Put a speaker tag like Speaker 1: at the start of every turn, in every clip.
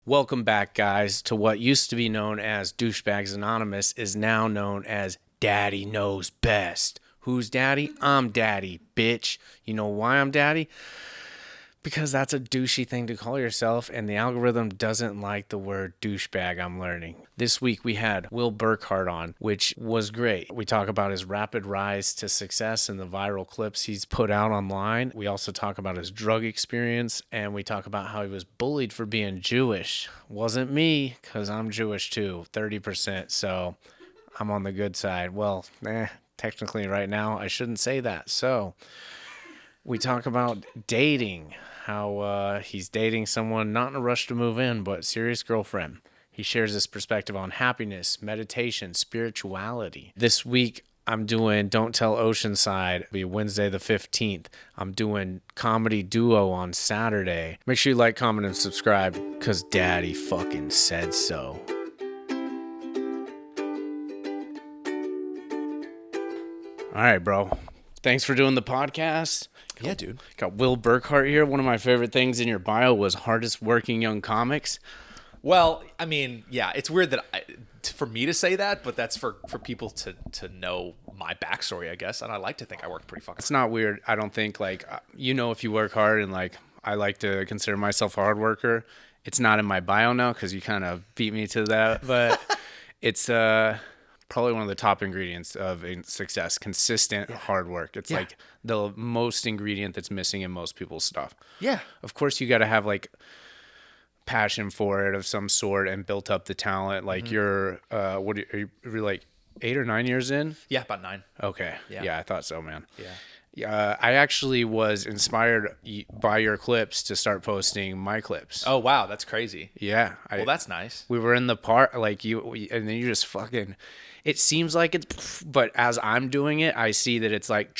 Speaker 1: Welcome back, guys, to what used to be known as Douchebags Anonymous is now known as Daddy Knows Best. Who's Daddy? I'm Daddy, bitch. You know why I'm Daddy? Because that's a douchey thing to call yourself, and the algorithm doesn't like the word douchebag, I'm learning. This week we had Will Burkart on, which was great. We talk about his rapid rise to success and the viral clips he's put out online. We also talk about his drug experience, and we talk about how he was bullied for being Jewish. Wasn't me, because I'm Jewish too, 30%, so I'm on the good side. Well, technically right now I shouldn't say that. So we talk about dating, how he's dating someone not in a rush to move in, but serious girlfriend. He shares his perspective on happiness, meditation, spirituality. This week, I'm doing Don't Tell Oceanside. It'll be Wednesday the 15th. I'm doing Comedy Duo on Saturday. Make sure you like, comment, and subscribe, because Daddy fucking said so. All right, bro. Thanks for doing the podcast.
Speaker 2: Yeah, dude.
Speaker 1: Got Will Burkart here. One of my favorite things in your bio was hardest working young comics.
Speaker 2: Well, I mean, yeah, it's weird that for me to say that, but that's for people to know my backstory, I guess. And I like to think I worked pretty fucking.
Speaker 1: It's not weird. I don't think, like, if you work hard, and like I like to consider myself a hard worker. It's not in my bio now because you kind of beat me to that, but it's probably one of the top ingredients of success: consistent hard work. It's like the most ingredient that's missing in most people's stuff.
Speaker 2: Yeah.
Speaker 1: Of course, you got to have like passion for it of some sort and built up the talent. Like you're like 8 or 9 years in?
Speaker 2: Yeah, about 9.
Speaker 1: Okay. Yeah, I thought so, man.
Speaker 2: Yeah.
Speaker 1: I actually was inspired by your clips to start posting my clips.
Speaker 2: Oh, wow. That's crazy.
Speaker 1: Yeah.
Speaker 2: Well, that's nice.
Speaker 1: We were in the park, like and then you just fucking, it seems like it's, but as I'm doing it, I see that it's like,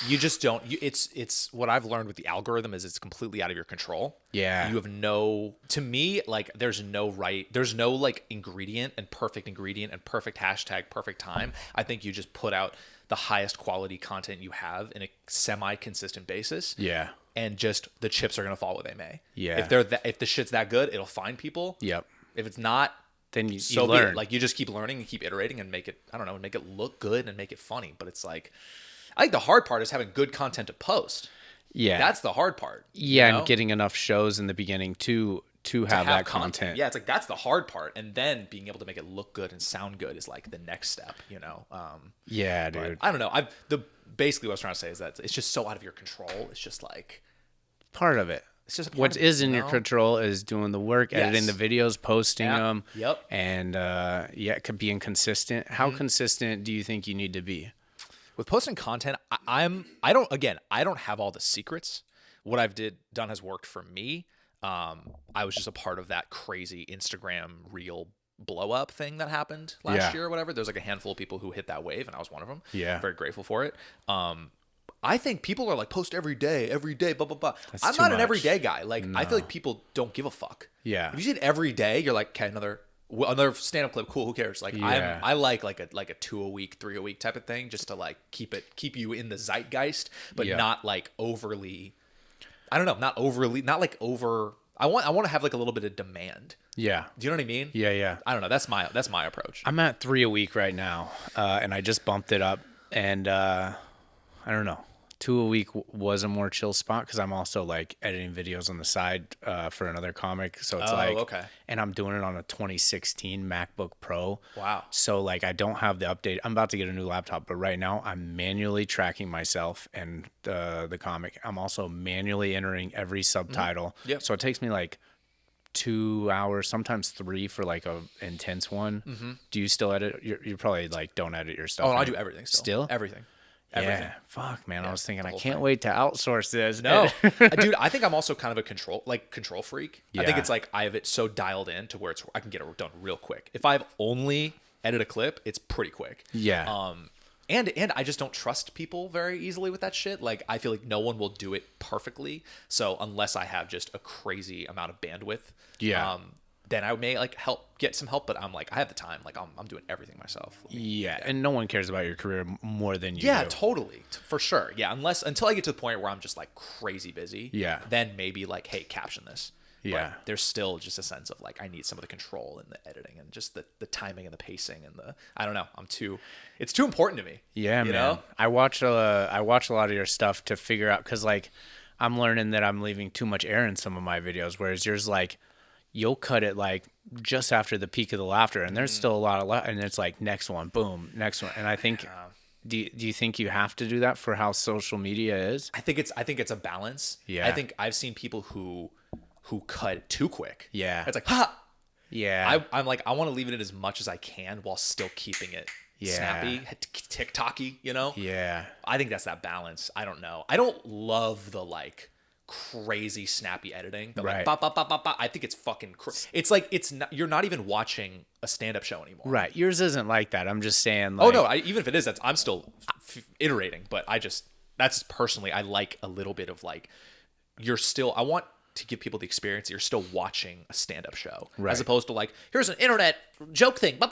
Speaker 2: you just don't. It's what I've learned with the algorithm is it's completely out of your control.
Speaker 1: Yeah.
Speaker 2: You have no. To me, like there's no like ingredient and perfect hashtag, perfect time. I think you just put out the highest quality content you have in a semi-consistent basis.
Speaker 1: Yeah.
Speaker 2: And just the chips are gonna fall where they may.
Speaker 1: Yeah.
Speaker 2: If the shit's that good, it'll find people.
Speaker 1: Yep.
Speaker 2: If it's not,
Speaker 1: then you
Speaker 2: so
Speaker 1: learn.
Speaker 2: be it. Like you just keep learning and keep iterating and make it. I don't know, make it look good and make it funny. But it's like, I think the hard part is having good content to post.
Speaker 1: Yeah.
Speaker 2: That's the hard part.
Speaker 1: Yeah, and getting enough shows in the beginning to have that content.
Speaker 2: Yeah, it's like that's the hard part. And then being able to make it look good and sound good is like the next step,
Speaker 1: Yeah, dude.
Speaker 2: I don't know. Basically what I was trying to say is that it's just so out of your control. It's just like
Speaker 1: part of it.
Speaker 2: It's just
Speaker 1: what is in your control is doing the work, editing the videos, posting them.
Speaker 2: Yep.
Speaker 1: And being consistent. How consistent do you think you need to be?
Speaker 2: With posting content, I don't have all the secrets. What I've done has worked for me. I was just a part of that crazy Instagram reel blow up thing that happened last year or whatever. There's like a handful of people who hit that wave, and I was one of them.
Speaker 1: Yeah.
Speaker 2: Very grateful for it. I think people are like, post every day, blah, blah, blah.
Speaker 1: That's
Speaker 2: I'm
Speaker 1: too
Speaker 2: not
Speaker 1: much.
Speaker 2: an everyday guy. Like,
Speaker 1: No.
Speaker 2: I feel like people don't give a fuck.
Speaker 1: Yeah.
Speaker 2: If you see it every day, you're like, okay, another stand-up clip, cool, who cares? Like, I like a 2 a week, 3 a week type of thing, just to like keep you in the zeitgeist, but not like overly, I don't know, not like over. I want to have like a little bit of demand.
Speaker 1: Yeah.
Speaker 2: Do you know what I mean?
Speaker 1: Yeah.
Speaker 2: I don't know. That's my approach.
Speaker 1: I'm at 3 a week right now, and I just bumped it up, and I don't know. 2 a week was a more chill spot because I'm also like editing videos on the side for another comic. So it's
Speaker 2: okay.
Speaker 1: And I'm doing it on a 2016 MacBook Pro.
Speaker 2: Wow.
Speaker 1: So like I don't have the update. I'm about to get a new laptop, but right now I'm manually tracking myself and the comic. I'm also manually entering every subtitle.
Speaker 2: Yep.
Speaker 1: So it takes me like 2 hours, sometimes 3 for like a intense one. Do you still edit? You probably like don't edit your stuff.
Speaker 2: Oh,
Speaker 1: right?
Speaker 2: I do everything still.
Speaker 1: Still?
Speaker 2: Everything.
Speaker 1: Yeah, fuck, man. I was thinking, I
Speaker 2: whole
Speaker 1: can't
Speaker 2: thing.
Speaker 1: wait to outsource this.
Speaker 2: No, dude, I think I'm also kind of a control freak. I think
Speaker 1: Yeah.
Speaker 2: it's like I have it so dialed in to where I can get it done real quick. If I've only edited a clip, it's pretty quick.
Speaker 1: Yeah.
Speaker 2: And I just don't trust people very easily with that shit. Like I feel like no one will do it perfectly. So unless I have just a crazy amount of bandwidth, then I may like get some help. But I'm like, I have the time. Like I'm doing everything myself.
Speaker 1: Yeah, and no one cares about your career more than you
Speaker 2: Yeah,
Speaker 1: do.
Speaker 2: totally. For sure. Yeah, until I get to the point where I'm just like crazy busy.
Speaker 1: Yeah.
Speaker 2: Then maybe like, hey, caption this.
Speaker 1: Yeah.
Speaker 2: But there's still just a sense of like, I need some of the control and the editing and just the timing and the pacing and I don't know. It's too important to me.
Speaker 1: Yeah,
Speaker 2: you
Speaker 1: man.
Speaker 2: know?
Speaker 1: I watch a lot of your stuff to figure out, because like I'm learning that I'm leaving too much air in some of my videos, whereas yours, like, you'll cut it like just after the peak of the laughter, and there's still a lot of and it's like next one, boom, next one. And I think, do you think you have to do that for how social media is?
Speaker 2: I think it's a balance.
Speaker 1: Yeah.
Speaker 2: I think I've seen people who cut too quick.
Speaker 1: Yeah.
Speaker 2: It's like, ha!
Speaker 1: Yeah.
Speaker 2: I'm like, I want to leave it in as much as I can while still keeping it snappy, TikTok-y, you know?
Speaker 1: Yeah.
Speaker 2: I think that's that balance. I don't know. I don't love the like crazy snappy editing. The
Speaker 1: Right.
Speaker 2: like, ba, ba, ba, ba, ba. I think it's fucking it's like, you're not even watching a stand-up show anymore.
Speaker 1: Right. Yours isn't like that. I'm just saying, like,
Speaker 2: Oh no, even if it is, I'm still iterating, but that's personally, I like a little bit of like, I want to give people the experience that you're still watching a stand-up show,
Speaker 1: right,
Speaker 2: as opposed to like, here's an internet joke thing. It's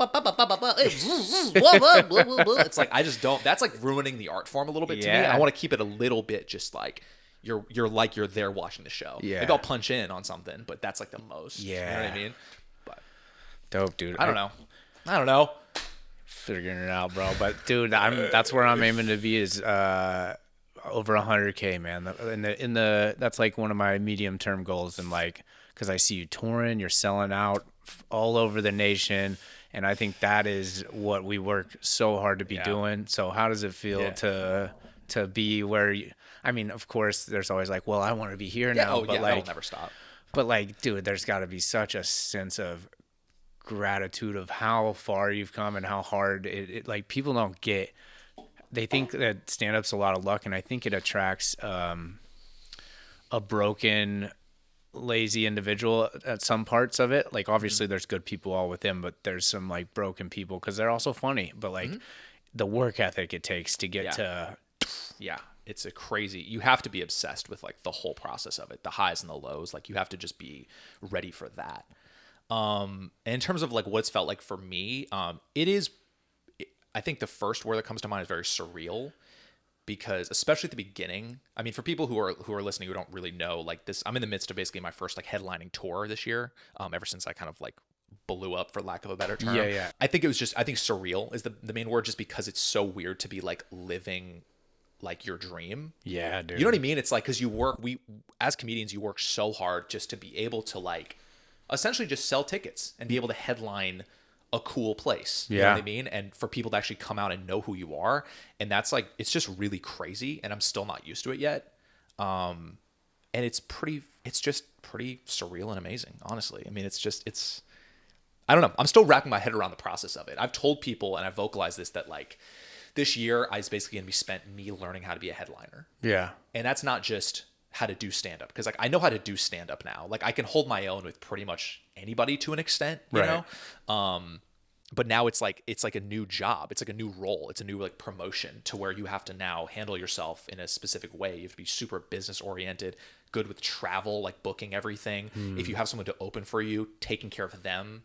Speaker 2: like, I just don't. That's like ruining the art form a little bit to me. I want to keep it a little bit just like you're there watching the show.
Speaker 1: Yeah.
Speaker 2: Maybe I'll punch in on something, but that's like the most.
Speaker 1: Yeah.
Speaker 2: You know what I mean? But
Speaker 1: dope, dude.
Speaker 2: I don't know.
Speaker 1: Figuring it out, bro. But dude, that's where I'm aiming to be, is over 100K, man. That's like one of my medium term goals, and like, because I see you touring, you're selling out all over the nation, and I think that is what we work so hard to be doing. So how does it feel to be where you? I mean, of course, there's always like, well, I want to be here now, but like,
Speaker 2: that'll never stop.
Speaker 1: But like, dude, there's got to be such a sense of gratitude of how far you've come and how hard it like, people don't get. They think that stand-up's a lot of luck, and I think it attracts a broken, lazy individual at some parts of it. Like, obviously, there's good people all within, but there's some like broken people because they're also funny. But like, the work ethic it takes to get to.
Speaker 2: Yeah, it's a crazy. You have to be obsessed with like the whole process of it, the highs and the lows. Like, you have to just be ready for that. And in terms of like what's felt like for me, it is. I think the first word that comes to mind is very surreal, because especially at the beginning, I mean, for people who are listening who don't really know, like this, I'm in the midst of basically my first like headlining tour this year, ever since I kind of like blew up, for lack of a better term.
Speaker 1: Yeah.
Speaker 2: I think surreal is the main word, just because it's so weird to be like living like your dream.
Speaker 1: Yeah, dude.
Speaker 2: You know what I mean? It's like, because as comedians, you work so hard just to be able to like essentially just sell tickets and be able to headline a cool place. You know what I mean? And for people to actually come out and know who you are. And that's like, it's just really crazy. And I'm still not used to it yet. And it's just pretty surreal and amazing, honestly. I mean, I don't know. I'm still wrapping my head around the process of it. I've told people, and I've vocalized this, that like this year is basically going to be spent me learning how to be a headliner. Yeah. And that's not just how to do stand-up, because like I know how to do stand-up now. Like, I can hold my own with pretty much anybody to an extent, you know? But now it's like a new job. It's like a new role. It's a new like promotion, to where you have to now handle yourself in a specific way. You have to be super business oriented, good with travel, like booking everything. If you have someone to open for you, taking care of them.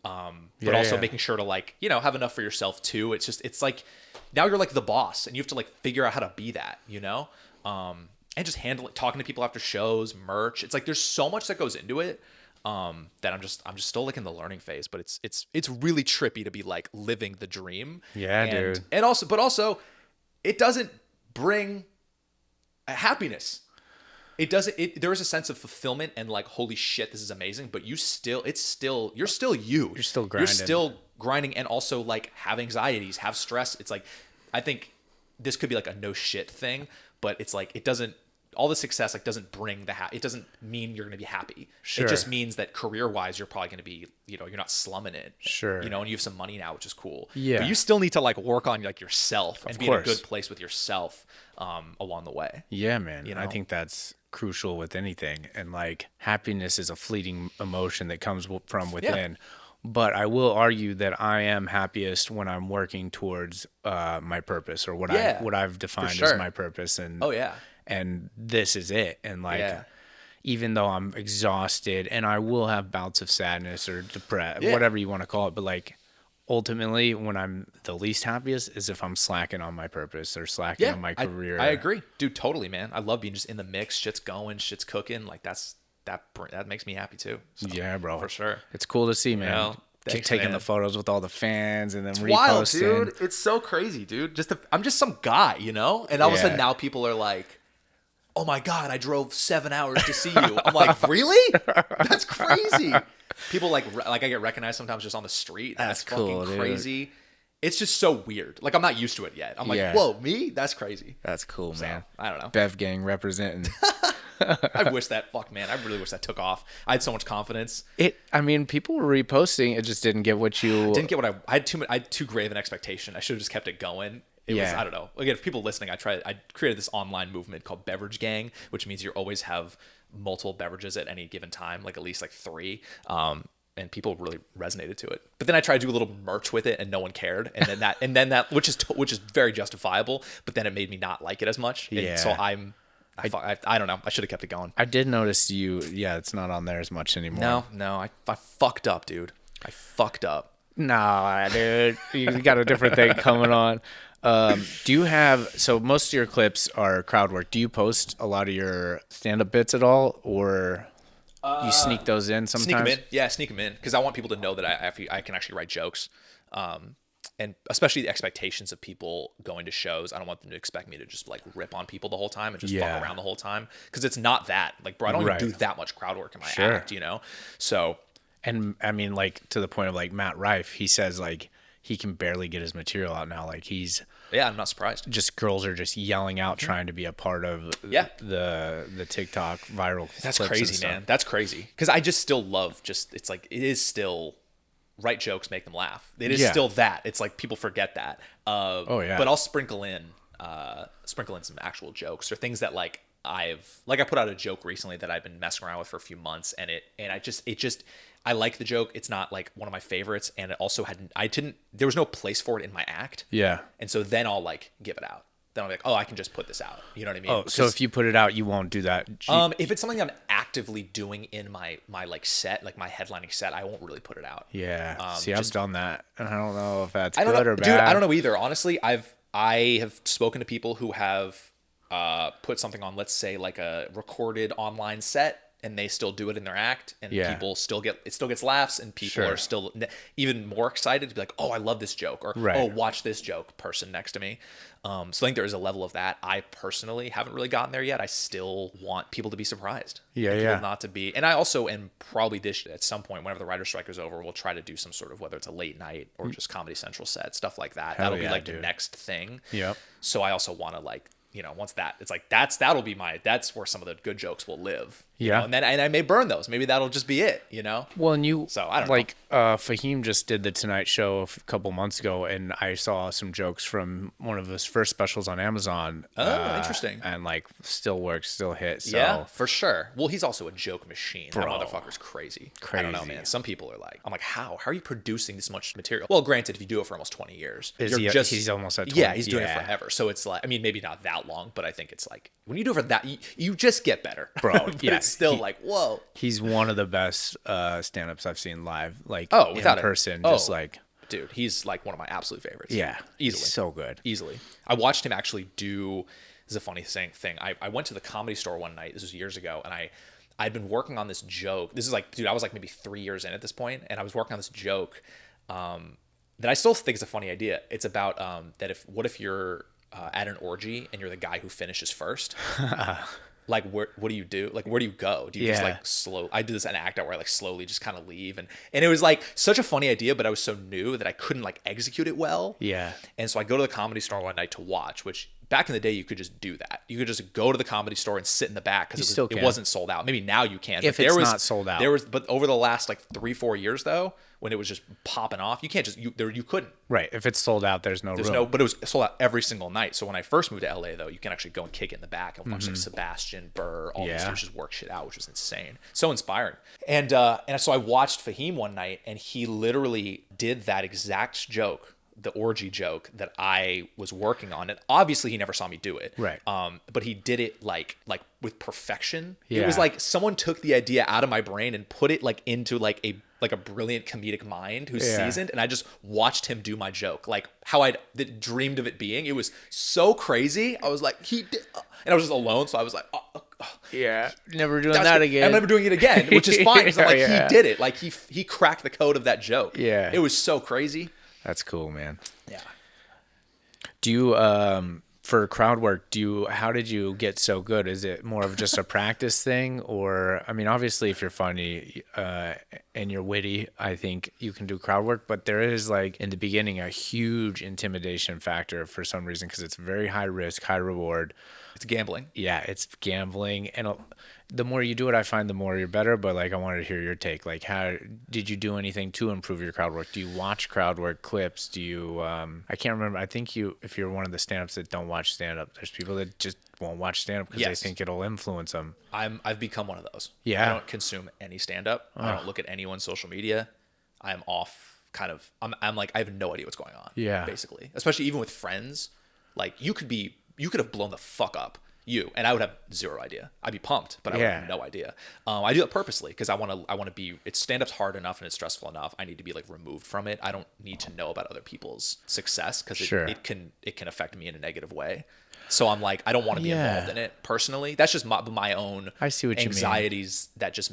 Speaker 2: But also making sure to like, you know, have enough for yourself too. It's like, now you're like the boss, and you have to like figure out how to be that, you know? And just handle it, talking to people after shows, merch. It's like, there's so much that goes into it, that I'm just still like in the learning phase, but it's really trippy to be like living the dream. Yeah, dude. And also it doesn't bring happiness. It doesn't, there is a sense of fulfillment and like, holy shit, this is amazing, but you're still you. You're still grinding. You're still grinding, and also like have anxieties, have stress. It's like, I think this could be like a no shit thing, but it's like, all the success like doesn't bring it doesn't mean you're going to be happy. Sure. It just means that career wise, you're probably going to be, you know, you're not slumming it. Sure. You know, and you have some money now, which is cool. Yeah. But you still need to like work on like yourself and be in a good place with yourself, along the way.
Speaker 1: Yeah, man. You know? I think that's crucial with anything. And like, happiness is a fleeting emotion that comes from within. Yeah. But I will argue that I am happiest when I'm working towards my purpose, or what I've defined as my purpose. And and this is it. And like, even though I'm exhausted, and I will have bouts of sadness or depressed, whatever you want to call it, but like, ultimately, when I'm the least happiest is if I'm slacking on my purpose or slacking on my career.
Speaker 2: I agree, dude. Totally, man. I love being just in the mix. Shit's going, shit's cooking. Like, that's that makes me happy too. So,
Speaker 1: yeah, bro,
Speaker 2: for sure.
Speaker 1: it's cool to see, man.
Speaker 2: You know,
Speaker 1: Keep
Speaker 2: thanks,
Speaker 1: taking
Speaker 2: man.
Speaker 1: the photos with all the fans and then reposting.
Speaker 2: Wild, dude. It's so crazy, dude. I'm just some guy, you know? And all of a sudden
Speaker 1: Yeah.
Speaker 2: now people are like, oh my God, I drove 7 hours to see you. I'm like, really? That's crazy. People like I get recognized sometimes just on the street. That's
Speaker 1: cool,
Speaker 2: fucking
Speaker 1: dude.
Speaker 2: crazy. It's just so weird. Like, I'm not used to it yet. I'm like,
Speaker 1: Yeah.
Speaker 2: whoa, me? That's crazy.
Speaker 1: That's cool, man.
Speaker 2: I don't know.
Speaker 1: Bev gang representing.
Speaker 2: I wish that, fuck, man. I really wish that took off. I had so much confidence.
Speaker 1: I mean, people were reposting. It just didn't get what you.
Speaker 2: Didn't get what I had too grave an expectation. I should have just kept it going. It was, I don't know. Again, for people listening, I created this online movement called Beverage Gang, which means you always have multiple beverages at any given time, like at least like 3. And people really resonated to it. But then I tried to do a little merch with it, and no one cared. And then that, which is very justifiable. But then it made me not like it as much. And
Speaker 1: Yeah.
Speaker 2: so I don't know. I should have kept it going.
Speaker 1: I did notice you. Yeah, it's not on there as much anymore.
Speaker 2: No, I fucked up, dude. I fucked up.
Speaker 1: Nah, dude, you got a different thing coming on. Do you have, so most of your clips are crowd work. Do you post a lot of your stand-up bits at all, or you sneak those in sometimes?
Speaker 2: Sneak them in. Yeah, sneak them in. Because I want people to know that I can actually write jokes. And especially the expectations of people going to shows. I don't want them to expect me to just like rip on people the whole time and just fuck around the whole time. Because it's not that. Like, bro, I don't even do that much crowd work in my act, you know? So.
Speaker 1: And I mean, like, to the point of like Matt Rife, he says like he can barely get his material out now. Like,
Speaker 2: Yeah, I'm not surprised.
Speaker 1: Just girls are just yelling out trying to be a part of the TikTok viral.
Speaker 2: That's
Speaker 1: clips
Speaker 2: crazy, man. That's crazy. Because I just still love it's like it is still write jokes, make them laugh. It is still that. It's like people forget that. But I'll sprinkle in some actual jokes or things that like I put out a joke recently that I've been messing around with for a few months, and I like the joke. It's not like one of my favorites, and it also there was no place for it in my act.
Speaker 1: Yeah.
Speaker 2: And so then I'll like give it out. Then I'm like, oh, I can just put this out. You know what I mean?
Speaker 1: Oh, so if you put it out, you won't do that.
Speaker 2: If it's something I'm actively doing in my like set, like my headlining set, I won't really put it out.
Speaker 1: Yeah. See, I've done that, and I don't know if that's good or bad.
Speaker 2: Dude, I don't know either. Honestly, I have spoken to people who have put something on, let's say like a recorded online set, and they still do it in their act, and people still gets laughs, and people are still even more excited to be like, oh, I love this joke, or oh, watch this joke, person next to me. So I think there is a level of that. I personally haven't really gotten there yet. I still want people to be surprised. People not to be. And I also am probably at some point, whenever the writer's strike is over, we'll try to do some sort of, whether it's a late night or just Comedy Central set, stuff like that. That'll be like the next thing.
Speaker 1: Yep.
Speaker 2: So I also want to like, you know, once that, it's like, that's where some of the good jokes will live.
Speaker 1: Yeah.
Speaker 2: You know? And I may burn those. Maybe that'll just be it, you know?
Speaker 1: Well, and
Speaker 2: so I don't
Speaker 1: know. Fahim just did the Tonight Show a couple months ago, and I saw some jokes from one of his first specials on Amazon.
Speaker 2: Oh, interesting.
Speaker 1: And like still works, still hits. So.
Speaker 2: Yeah, for sure. Well, he's also a joke machine. That motherfucker's crazy. I don't know, man. Some people are like, I'm like, how are you producing this much material? Well, granted, if you do it for almost 20 years,
Speaker 1: he's almost at 20.
Speaker 2: Yeah, he's doing it forever. So it's like, I mean, maybe not that long, but I think it's like, when you do it for that, you just get better.
Speaker 1: Bro, yeah.
Speaker 2: It's still like, whoa.
Speaker 1: He's one of the best stand-ups I've seen live, like
Speaker 2: without
Speaker 1: in person.
Speaker 2: Just
Speaker 1: like,
Speaker 2: dude, he's like one of my absolute favorites.
Speaker 1: Yeah,
Speaker 2: easily.
Speaker 1: So good.
Speaker 2: Easily. I watched him actually do, this is a funny thing. I went to the Comedy Store one night, this was years ago, and I'd been working on this joke. This is like, dude, I was like maybe 3 years in at this point, and I was working on this joke that I still think is a funny idea. It's about what if you're at an orgy and you're the guy who finishes first? Like, what do you do? Like, where do you go? Do you just like slow? I did this an act out where I like slowly just kind of leave, and it was like such a funny idea, but I was so new that I couldn't like execute it well.
Speaker 1: Yeah.
Speaker 2: And so I go to the Comedy Store one night to watch, which back in the day you could just do that. You could just go to the Comedy Store and sit in the back because it wasn't sold out. Maybe now you can.
Speaker 1: If it's not sold out.
Speaker 2: But over the last like 3-4 years though, when it was just popping off, you can't just you couldn't.
Speaker 1: Right. If it's sold out, there's no room.
Speaker 2: But it was sold out every single night. So when I first moved to LA though, you can actually go and kick it in the back and watch like Sebastian, Burr, all these dudes just work shit out, which was insane. So inspiring. And so I watched Fahim one night, and he literally did that exact joke, the orgy joke that I was working on. And obviously he never saw me do it.
Speaker 1: Right.
Speaker 2: But he did it like with perfection.
Speaker 1: Yeah.
Speaker 2: It was like someone took the idea out of my brain and put it like into like a brilliant comedic mind who's seasoned, and I just watched him do my joke like how I'd dreamed of it being. It was so crazy. I was like, he did, and I was just alone, so I was like,
Speaker 1: Yeah, never doing that again.
Speaker 2: I'm never doing it again, which is fine because I'm like,
Speaker 1: Yeah.
Speaker 2: he did it. Like he cracked the code of that joke.
Speaker 1: Yeah.
Speaker 2: It was so crazy.
Speaker 1: That's cool, man.
Speaker 2: Yeah.
Speaker 1: Do you for crowd work, how did you get so good? Is it more of just a practice thing, or I mean, obviously if you're funny and you're witty, I think you can do crowd work, but there is like in the beginning a huge intimidation factor for some reason because it's very high risk, high reward.
Speaker 2: It's gambling.
Speaker 1: Yeah, it's gambling, and the more you do it, I find the more you're better. But like, I wanted to hear your take. Like, how did you do anything to improve your crowd work? Do you watch crowd work clips? Do you? I can't remember. I think if you're one of the stand-ups that don't watch stand-up, there's people that just won't watch stand-up because they think it'll influence them.
Speaker 2: I've become one of those.
Speaker 1: Yeah.
Speaker 2: I don't consume any stand-up. I don't look at anyone's social media. I am off. Kind of. I'm like, I have no idea what's going on.
Speaker 1: Yeah.
Speaker 2: Basically, especially even with friends, like you could have blown the fuck up. And I would have zero idea. I'd be pumped, but I would have no idea. I do it purposely because I want to be. It's stand-up's hard enough and it's stressful enough. I need to be like removed from it. I don't need to know about other people's success because it can affect me in a negative way. So I'm like, I don't want to be involved in it personally. That's just my own
Speaker 1: I see what
Speaker 2: anxieties that just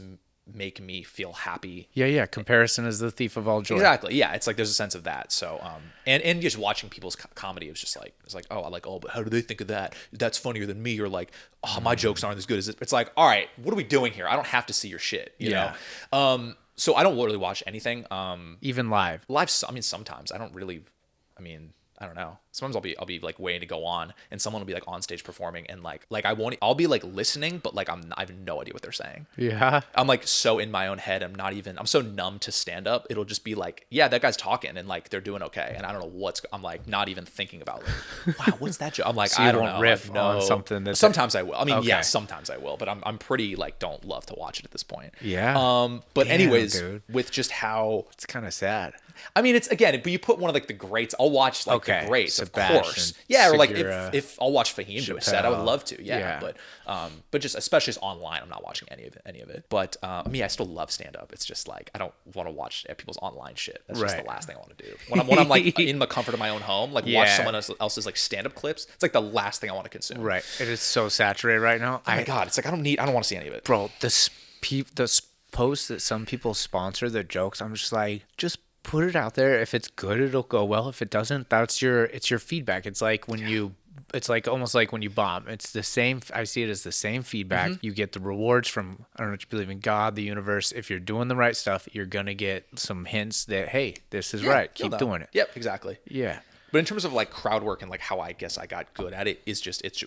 Speaker 2: make me feel happy.
Speaker 1: Yeah. Comparison is the thief of all joy.
Speaker 2: Exactly. Yeah. It's like there's a sense of that. So and just watching people's comedy, it was just like but how do they think of that? That's funnier than me. Or like, oh, my jokes aren't as good as it. It's like, all right, what are we doing here? I don't have to see your shit. You know. So I don't really watch anything.
Speaker 1: Even live.
Speaker 2: I mean, sometimes I don't really. I mean, I don't know. Sometimes I'll be like waiting to go on, and someone will be like on stage performing, and like I'll be like listening, but like I have no idea what they're saying.
Speaker 1: Yeah.
Speaker 2: I'm like so in my own head. I'm so numb to stand up. It'll just be like, yeah, that guy's talking, and like they're doing okay, and I don't know I'm like not even thinking about like, wow, what's that joke? I'm like,
Speaker 1: so
Speaker 2: I don't know.
Speaker 1: Riff on something that
Speaker 2: sometimes I will. I mean, yeah, sometimes I will, but I'm pretty like don't love to watch it at this point.
Speaker 1: Yeah.
Speaker 2: But
Speaker 1: Damn,
Speaker 2: anyways,
Speaker 1: dude.
Speaker 2: with just how
Speaker 1: it's kind of sad.
Speaker 2: I mean, it's again, but you put one of like the greats. I'll watch like the greats,
Speaker 1: Sebastian,
Speaker 2: of course. Yeah, or like
Speaker 1: Segura,
Speaker 2: if I'll watch Fahim do a set, I would love to. Yeah. But just especially just online, I'm not watching any of it. But me, I still love stand up. It's just like I don't want to watch people's online shit. That's just the last thing I want to do. When I'm like in the comfort of my own home, like watch someone else's like stand up clips. It's like the last thing I want to consume.
Speaker 1: Right. It is so saturated right now.
Speaker 2: Oh my god, it's like I don't want to see any of it,
Speaker 1: bro. The posts that some people sponsor the jokes, I'm just like, just put it out there. If it's good, it'll go well. If it doesn't, it's your feedback. It's like when it's like almost like when you bomb. It's the same. I see it as the same feedback. Mm-hmm. You get the rewards from, I don't know if you believe in God, the universe. If you're doing the right stuff, you're going to get some hints that, hey, this is right. Keep doing it.
Speaker 2: Yep, exactly.
Speaker 1: Yeah.
Speaker 2: But in terms of like crowd work and like how I guess I got good at it, it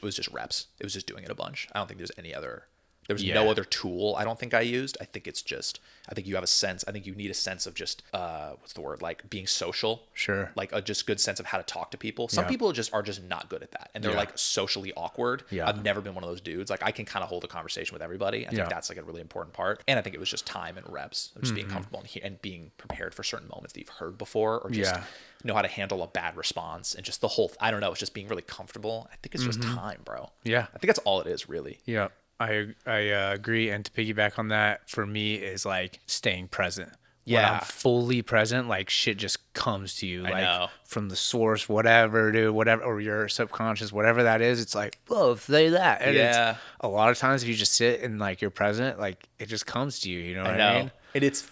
Speaker 2: was just reps. It was just doing it a bunch. I don't think there's any other. There was no other tool I don't think I used. I think you have a sense. I think you need a sense of just, what's the word? Like being social.
Speaker 1: Sure.
Speaker 2: Like a just good sense of how to talk to people. Some people are just not good at that. And they're like socially awkward. Yeah. I've never been one of those dudes. Like I can kind of hold a conversation with everybody. I think that's like a really important part. And I think it was just time and reps of just being comfortable and being prepared for certain moments that you've heard before or just know how to handle a bad response and just the whole, I don't know, it's just being really comfortable. I think it's just time, bro.
Speaker 1: Yeah.
Speaker 2: I think that's all it is really.
Speaker 1: Yeah. I agree, and to piggyback on that, for me is like staying present. When I'm fully present, like shit just comes to you, like from the source, whatever, dude, whatever, or your subconscious, whatever that is. It's like, whoa, say that. And it's, a lot of times if you just sit and like you're present, like it just comes to you. You know what I mean?
Speaker 2: And it's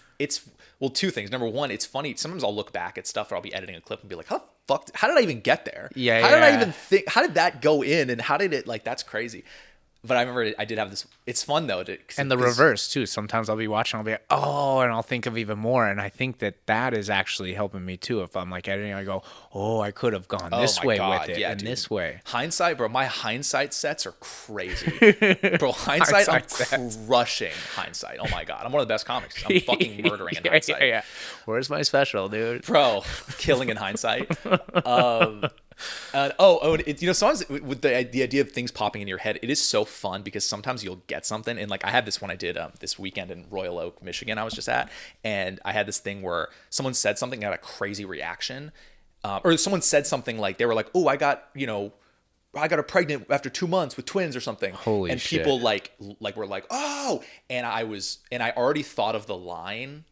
Speaker 2: well, two things. Number one, it's funny. Sometimes I'll look back at stuff or I'll be editing a clip and be like, how did I even get there?
Speaker 1: Yeah.
Speaker 2: How did I even think? How did that go in? And how did it like? That's crazy. But I remember I did have this. It's fun though.
Speaker 1: And the reverse too. Sometimes I'll be watching, I'll be like, oh, and I'll think of even more. And I think that is actually helping me too. If I'm like editing, I go, oh, I could have gone this way with it and this way.
Speaker 2: Hindsight, bro. My hindsight sets are crazy, bro. Hindsight, I'm crushing hindsight. Oh my god, I'm one of the best comics. I'm fucking murdering in hindsight.
Speaker 1: Yeah. Where's my special, dude?
Speaker 2: Bro, killing in hindsight. Sometimes with the idea of things popping in your head, it is so fun because sometimes you'll get something. And like I had this one I did this weekend in Royal Oak, Michigan, I was just at, and I had this thing where someone said something and had a crazy reaction, or someone said something like they were like, oh, I got her pregnant after 2 months with twins or something.
Speaker 1: Holy
Speaker 2: and
Speaker 1: shit.
Speaker 2: People like were like, oh, and I already thought of the line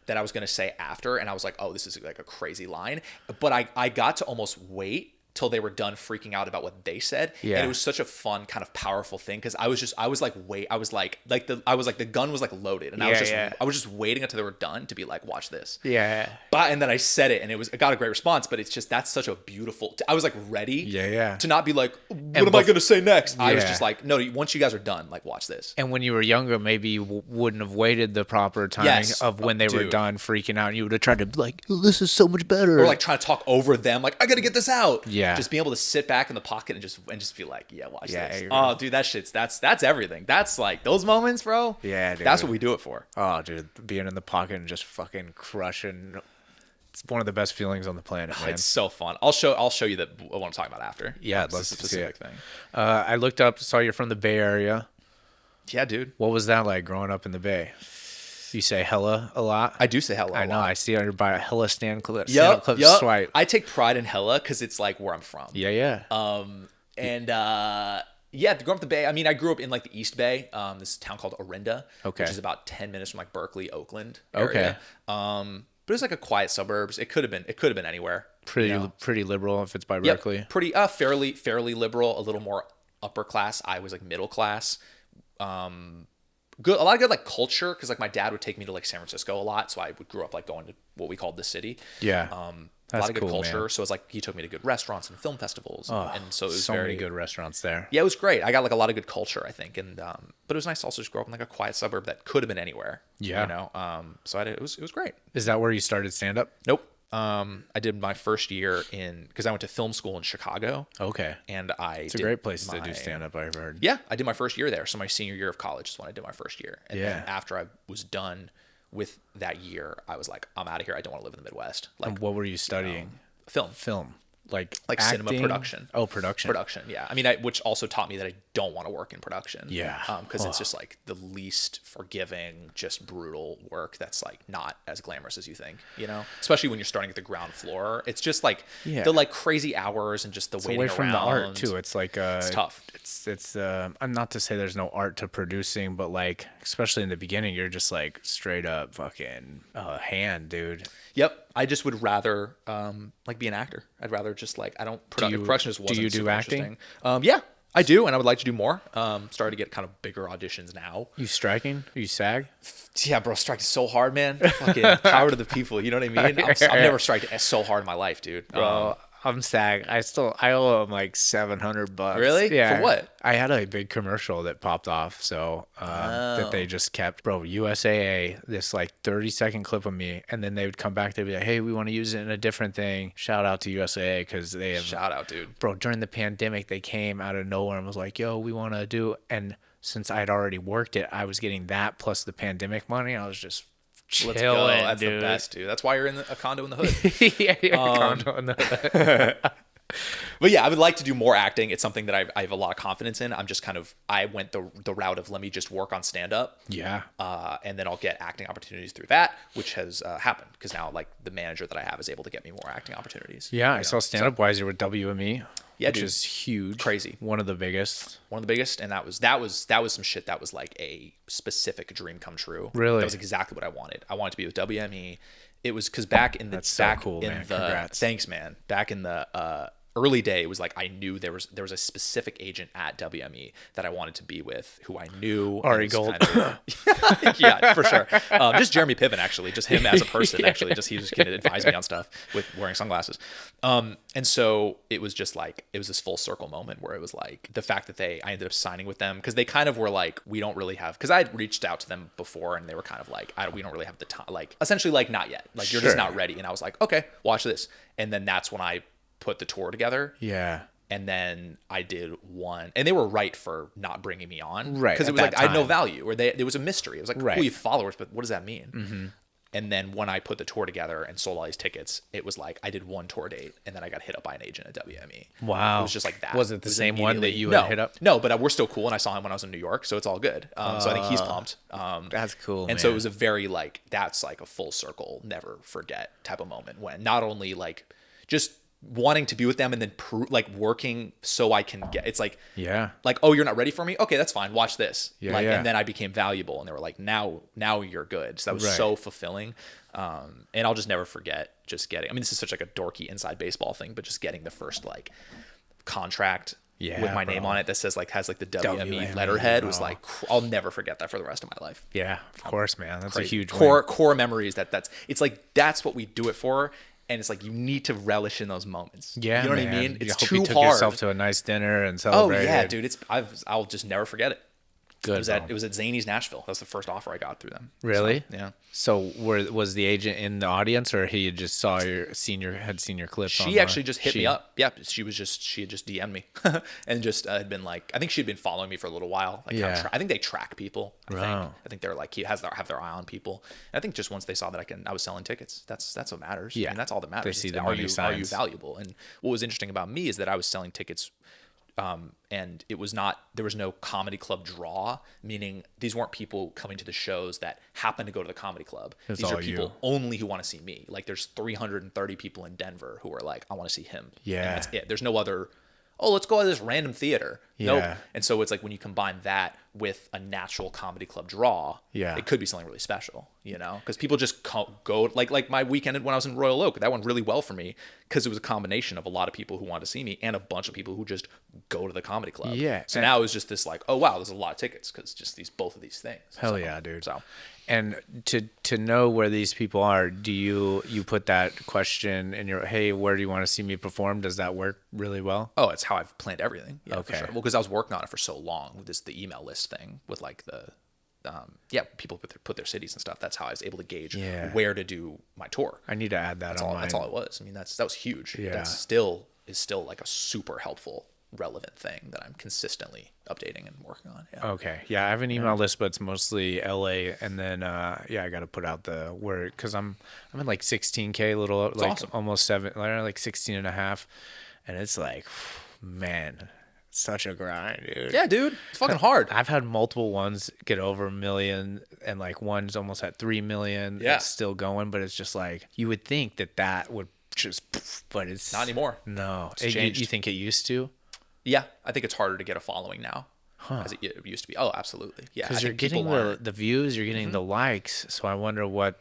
Speaker 2: that I was going to say after. And I was like, oh, this is like a crazy line. But I got to almost wait till they were done freaking out about what they said.
Speaker 1: Yeah.
Speaker 2: And it was such a fun kind of powerful thing because I was like the gun was like loaded, and I was just waiting until they were done to be like, watch this.
Speaker 1: Yeah.
Speaker 2: But and then I said it, and it got a great response. But it's just that's such a beautiful. I was like ready. To not be like, what am I going to say next? I was just like, no. Once you guys are done, like watch this.
Speaker 1: And when you were younger, maybe you wouldn't have waited the proper timing of when they were done freaking out. You would have tried to be like, oh, this is so much better.
Speaker 2: Or like trying to talk over them, like I got to get this out.
Speaker 1: Yeah.
Speaker 2: Just being able to sit back in the pocket and just be like, yeah, watch this. Oh, dude, that's everything. That's like those moments, bro.
Speaker 1: Yeah, dude.
Speaker 2: That's what we do it for.
Speaker 1: Oh, dude, being in the pocket and just fucking crushing. It's one of the best feelings on the planet, man.
Speaker 2: It's so fun. I'll show you what I'm talking about after.
Speaker 1: Yeah,
Speaker 2: it's a specific thing.
Speaker 1: I looked up, saw you're from the Bay Area.
Speaker 2: Yeah, dude.
Speaker 1: What was that like growing up in the Bay? You say hella a lot?
Speaker 2: I do say hella a lot.
Speaker 1: I know. I see on your bio, hella stand clip
Speaker 2: Yep.
Speaker 1: swipe.
Speaker 2: I take pride in hella because it's like where I'm from.
Speaker 1: Yeah.
Speaker 2: Growing up in the Bay, I mean, I grew up in like the East Bay, this town called Orinda, which is about 10 minutes from like Berkeley, Oakland area. But it was like a quiet suburbs. It could have been anywhere.
Speaker 1: Pretty liberal if it's by Berkeley.
Speaker 2: Yep. Pretty fairly liberal, a little more upper class. I was like middle class. Good, a lot of good like culture because like my dad would take me to like San Francisco a lot, so I would grew up like going to what we called the city.
Speaker 1: Yeah,
Speaker 2: a lot of good culture. Man. So it's like he took me to good restaurants and film festivals, and so it was
Speaker 1: many good restaurants there.
Speaker 2: Yeah, it was great. I got like a lot of good culture, I think, and but it was nice to also just grow up in like a quiet suburb that could have been anywhere.
Speaker 1: Yeah,
Speaker 2: you know. So it was great.
Speaker 1: Is that where you started stand up?
Speaker 2: Nope. I did my first year because I went to film school in Chicago.
Speaker 1: Okay.
Speaker 2: And
Speaker 1: it's a great place to do stand up, I've heard.
Speaker 2: Yeah, I did my first year there. So my senior year of college is when I did my first year. And then after I was done with that year, I was like, I'm out of here. I don't want to live in the Midwest. Like,
Speaker 1: and what were you studying?
Speaker 2: Film. Like
Speaker 1: acting?
Speaker 2: Cinema production.
Speaker 1: Oh, production.
Speaker 2: Yeah. I mean, which also taught me that I don't want to work in production.
Speaker 1: Yeah.
Speaker 2: Because it's just like the least forgiving, just brutal work that's like not as glamorous as you think, you know? Especially when you're starting at the ground floor. It's just like the like crazy hours and just the waiting
Speaker 1: away from
Speaker 2: around.
Speaker 1: the art too. It's like
Speaker 2: it's tough.
Speaker 1: It's I'm not to say there's no art to producing, but like especially in the beginning, you're just like straight up fucking hand, dude.
Speaker 2: Yep. I just would rather like be an actor. I'd rather just like production just wasn't.
Speaker 1: Do you do acting?
Speaker 2: Yeah, I do, and I would like to do more. Starting to get kind of bigger auditions now.
Speaker 1: You striking? Are you SAG?
Speaker 2: Yeah, bro, striking so hard, man. Fucking power to the people. You know what I mean? I've never striked so hard in my life, dude.
Speaker 1: Bro, I'm SAG. I owe him like $700.
Speaker 2: Really?
Speaker 1: Yeah.
Speaker 2: For what?
Speaker 1: I had a big commercial that popped off, so that they just kept, bro, USAA, this like 30-second clip of me, and then they would come back, they'd be like, hey, we want to use it in a different thing. Shout out to USAA because they have.
Speaker 2: Shout out, dude.
Speaker 1: Bro, during the pandemic, they came out of nowhere and was like, yo, we want to do, and since I'd already worked it, I was getting that plus the pandemic money. I was just chilling. Let's go.
Speaker 2: That's
Speaker 1: dude.
Speaker 2: The best, dude. That's why you're in a condo in the hood.
Speaker 1: Yeah, you're a condo in the hood.
Speaker 2: But yeah, I would like to do more acting. It's something that I have a lot of confidence in. I'm just I went the route of let me just work on stand up.
Speaker 1: Yeah.
Speaker 2: And then I'll get acting opportunities through that, which has happened because now like the manager that I have is able to get me more acting opportunities.
Speaker 1: Yeah, I saw stand up wise with WME.
Speaker 2: Yeah,
Speaker 1: which is huge,
Speaker 2: crazy,
Speaker 1: one of the biggest,
Speaker 2: and that was some shit that was like a specific dream come true.
Speaker 1: Really,
Speaker 2: that was exactly what I wanted. I wanted to be with WME. It was because back in the thanks, man. Back in the early day, it was like I knew there was a specific agent at WME that I wanted to be with, who I knew.
Speaker 1: Ari Gold.
Speaker 2: Yeah, for sure. Just Jeremy Piven, actually, just him as a person. Actually, just he was going to advise me on stuff with wearing sunglasses. And so it was just like it was this full circle moment where it was like the fact that I ended up signing with them because they kind of were like, we don't really have, because I had reached out to them before and they were kind of like, we don't really have the time, like essentially like not yet, like you're just not ready. And I was like, okay, watch this. And then that's when I put the tour together.
Speaker 1: Yeah.
Speaker 2: And then I did one, and they were right for not bringing me on,
Speaker 1: right?
Speaker 2: Because it was like I had no value, or there was a mystery. It was like, cool, you have followers, but what does that mean?
Speaker 1: Mm-hmm.
Speaker 2: And then when I put the tour together and sold all these tickets, it was like I did one tour date, and then I got hit up by an agent at WME.
Speaker 1: Wow,
Speaker 2: it was just like that.
Speaker 1: Was it the same one that you had hit up?
Speaker 2: No, but we're still cool, and I saw him when I was in New York, so it's all good. So I think he's pumped.
Speaker 1: That's cool.
Speaker 2: And so it was a very like that's like a full circle, never forget type of moment when not only like just wanting to be with them and then like working so I can get, it's like,
Speaker 1: Yeah.
Speaker 2: like, oh, you're not ready for me? Okay, that's fine. Watch this.
Speaker 1: Yeah,
Speaker 2: like,
Speaker 1: yeah.
Speaker 2: And then I became valuable, and they were like, now you're good. So that was so fulfilling. And I'll just never forget just getting, I mean, this is such like a dorky inside baseball thing, but just getting the first like contract with my name on it that says like, has like the WME letterhead was like, I'll never forget that for the rest of my life.
Speaker 1: Yeah, of course, man. That's a huge
Speaker 2: core memories it's like, that's what we do it for. And it's like, you need to relish in those moments.
Speaker 1: Yeah,
Speaker 2: you know
Speaker 1: man.
Speaker 2: what I mean? It's
Speaker 1: I hope
Speaker 2: too
Speaker 1: you took
Speaker 2: hard.
Speaker 1: yourself to a nice dinner and celebrated.
Speaker 2: Oh yeah, dude. I'll just never forget it.
Speaker 1: Good.
Speaker 2: It was at Zany's Nashville. That's the first offer I got through them.
Speaker 1: Really?
Speaker 2: So, yeah.
Speaker 1: So was the agent in the audience, or he just had seen your clips?
Speaker 2: She actually just hit me up. Yeah, she had just DM'd me and just had been like, I think she'd been following me for a little while. Like, I think they track people. I think they're like, have their eye on people. And I think just once they saw that I was selling tickets, that's what matters.
Speaker 1: Yeah,
Speaker 2: I mean, that's all that matters.
Speaker 1: They see the
Speaker 2: are
Speaker 1: money
Speaker 2: you
Speaker 1: signs.
Speaker 2: valuable? And what was interesting about me is that I was selling tickets. And there was no comedy club draw, meaning these weren't people coming to the shows that happen to go to the comedy club. These are people only who want to see me. Like, there's 330 people in Denver who are like, I want to see him.
Speaker 1: Yeah.
Speaker 2: And that's it. There's no other, let's go to this random theater.
Speaker 1: Yeah.
Speaker 2: Nope. And so it's like, when you combine that with a natural comedy club draw, it could be something really special, because people just go like my weekend when I was in Royal Oak, that went really well for me because it was a combination of a lot of people who wanted to see me and a bunch of people who just go to the comedy club.
Speaker 1: Yeah.
Speaker 2: So now it's just this like, oh wow, there's a lot of tickets because just both of these things.
Speaker 1: Hell yeah, dude.
Speaker 2: So.
Speaker 1: And to know where these people are, do you put that question in your, hey, where do you want to see me perform? Does that work really well?
Speaker 2: Oh, it's how I've planned everything. Yeah,
Speaker 1: okay.
Speaker 2: For sure. Well, because I was working on it for so long with the email list thing with like the, people put their cities and stuff. That's how I was able to gauge where to do my tour.
Speaker 1: I need to add that on
Speaker 2: That's all it was. I mean, that was huge.
Speaker 1: Yeah.
Speaker 2: That still like a super helpful, relevant thing that I'm consistently updating and working on. Yeah.
Speaker 1: Okay. Yeah, I have an email list, but it's mostly LA, and then I got to put out the word because I'm in like 16K, little
Speaker 2: That's
Speaker 1: like
Speaker 2: awesome.
Speaker 1: almost 7, like 16 and a half, and it's like, man, such a grind, dude.
Speaker 2: Yeah, dude, it's fucking hard.
Speaker 1: I've had multiple ones get over 1 million, and like one's almost at 3 million.
Speaker 2: Yeah.
Speaker 1: It's still going, but it's just like, you would think that would just, but it's
Speaker 2: Not anymore.
Speaker 1: No.
Speaker 2: It's changed.
Speaker 1: You think it used to?
Speaker 2: Yeah, I think it's harder to get a following now as it used to be. Oh, absolutely. Yeah,
Speaker 1: because you're getting the views, you're getting the likes. So I wonder what.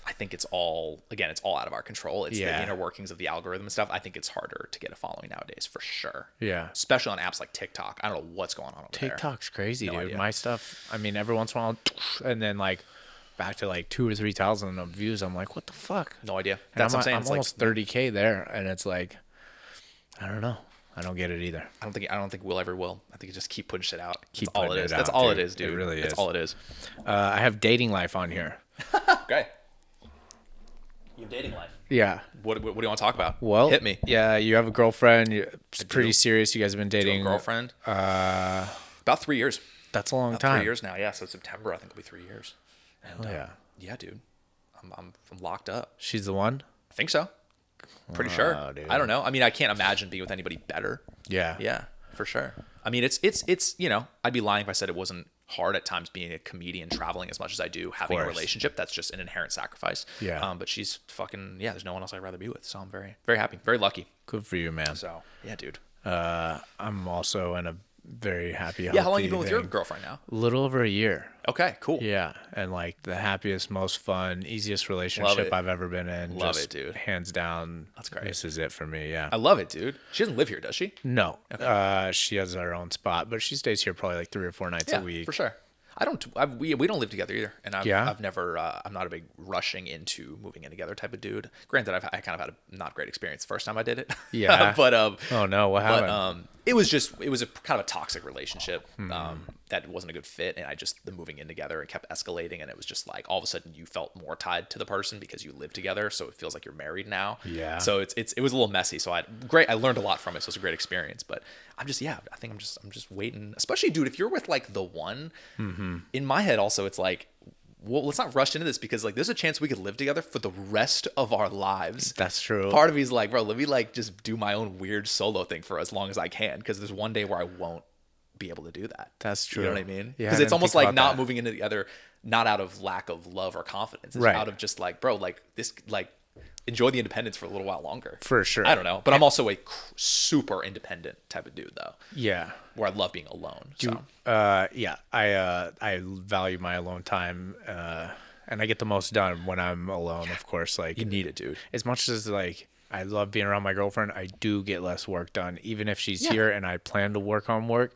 Speaker 2: I think it's all out of our control. It's the inner workings of the algorithm and stuff. I think it's harder to get a following nowadays for sure.
Speaker 1: Yeah.
Speaker 2: Especially on apps like TikTok. I don't know what's going on over there.
Speaker 1: TikTok's crazy, dude.
Speaker 2: idea.
Speaker 1: My stuff, I mean, every once in a while, and then like back to like 2,000 or 3,000 of views. I'm like, what the fuck?
Speaker 2: No idea.
Speaker 1: And
Speaker 2: That's what I'm saying.
Speaker 1: I'm
Speaker 2: It's
Speaker 1: almost
Speaker 2: like
Speaker 1: 30K there, and it's like, I don't know. I don't get it either.
Speaker 2: I don't think we'll ever will. I think you just keep putting shit out.
Speaker 1: Keep
Speaker 2: That's all
Speaker 1: putting
Speaker 2: it is.
Speaker 1: it out,
Speaker 2: That's all it
Speaker 1: dude.
Speaker 2: is, dude.
Speaker 1: It really
Speaker 2: That's
Speaker 1: is.
Speaker 2: all it is.
Speaker 1: I have dating life on here.
Speaker 2: Okay. Your dating life.
Speaker 1: Yeah.
Speaker 2: What do you want to talk about?
Speaker 1: Well,
Speaker 2: hit me.
Speaker 1: Yeah, you have a girlfriend. It's pretty serious. You guys have been dating.
Speaker 2: A girlfriend. About 3 years.
Speaker 1: That's a long
Speaker 2: About
Speaker 1: time.
Speaker 2: 3 years now. Yeah. So September, I think it'll be 3 years.
Speaker 1: Hell yeah.
Speaker 2: Yeah, dude. I'm locked up.
Speaker 1: She's the one.
Speaker 2: I think so. Pretty sure.
Speaker 1: Dude.
Speaker 2: I don't know. I mean, I can't imagine being with anybody better.
Speaker 1: Yeah.
Speaker 2: Yeah, for sure. I mean, it's I'd be lying if I said it wasn't hard at times being a comedian, traveling as much as I do, having a
Speaker 1: course.
Speaker 2: relationship. That's just an inherent sacrifice.
Speaker 1: Yeah.
Speaker 2: But she's fucking, there's no one else I'd rather be with. So I'm very, very happy, very lucky.
Speaker 1: Good for you, man.
Speaker 2: So yeah, dude.
Speaker 1: I'm also in a very happy.
Speaker 2: Yeah. How long
Speaker 1: healthy
Speaker 2: you been with your
Speaker 1: thing.
Speaker 2: girlfriend now?
Speaker 1: A little over a year.
Speaker 2: Okay, cool.
Speaker 1: Yeah, and like the happiest, most fun, easiest relationship
Speaker 2: it.
Speaker 1: I've ever been in.
Speaker 2: Love
Speaker 1: Just
Speaker 2: it, dude.
Speaker 1: Hands down.
Speaker 2: That's great.
Speaker 1: This is it for me. Yeah.
Speaker 2: I love it, dude. She doesn't live here, does she?
Speaker 1: No. She has her own spot, but she stays here probably like 3 or 4 nights
Speaker 2: Yeah,
Speaker 1: a week.
Speaker 2: for sure. We don't live together either, and I've never. I'm not a big rushing into moving in together type of dude. Granted, I kind of had a not great experience the first time I did it.
Speaker 1: Yeah.
Speaker 2: but
Speaker 1: Oh no, what happened?
Speaker 2: it was a kind of a toxic relationship that wasn't a good fit, and the moving in together and kept escalating, and it was just like all of a sudden you felt more tied to the person because you live together, so it feels like you're married now.
Speaker 1: Yeah.
Speaker 2: So it was a little messy. So I learned a lot from it. So it was a great experience. But I think I'm just waiting. Especially, dude, if you're with like the one, in my head also it's like, well, let's not rush into this because like there's a chance we could live together for the rest of our lives.
Speaker 1: That's true.
Speaker 2: Part of me is like, bro, let me like just do my own weird solo thing for as long as I can, because there's one day where I won't be able to do that.
Speaker 1: That's true.
Speaker 2: You know what I mean?
Speaker 1: Yeah,
Speaker 2: Because
Speaker 1: I
Speaker 2: it's
Speaker 1: didn't
Speaker 2: almost
Speaker 1: think
Speaker 2: like
Speaker 1: about
Speaker 2: not
Speaker 1: that.
Speaker 2: moving into the other, not out of lack of love or confidence. It's
Speaker 1: Right.
Speaker 2: out of just like, bro, like this, like enjoy the independence for a little while longer.
Speaker 1: For sure.
Speaker 2: I don't know, but I'm also a super independent type of dude though.
Speaker 1: Yeah.
Speaker 2: Where I love being alone.
Speaker 1: Yeah. I value my alone time, and I get the most done when I'm alone. Of course, like
Speaker 2: you need it, dude.
Speaker 1: As much as like I love being around my girlfriend, I do get less work done, even if she's here and I plan to work on work.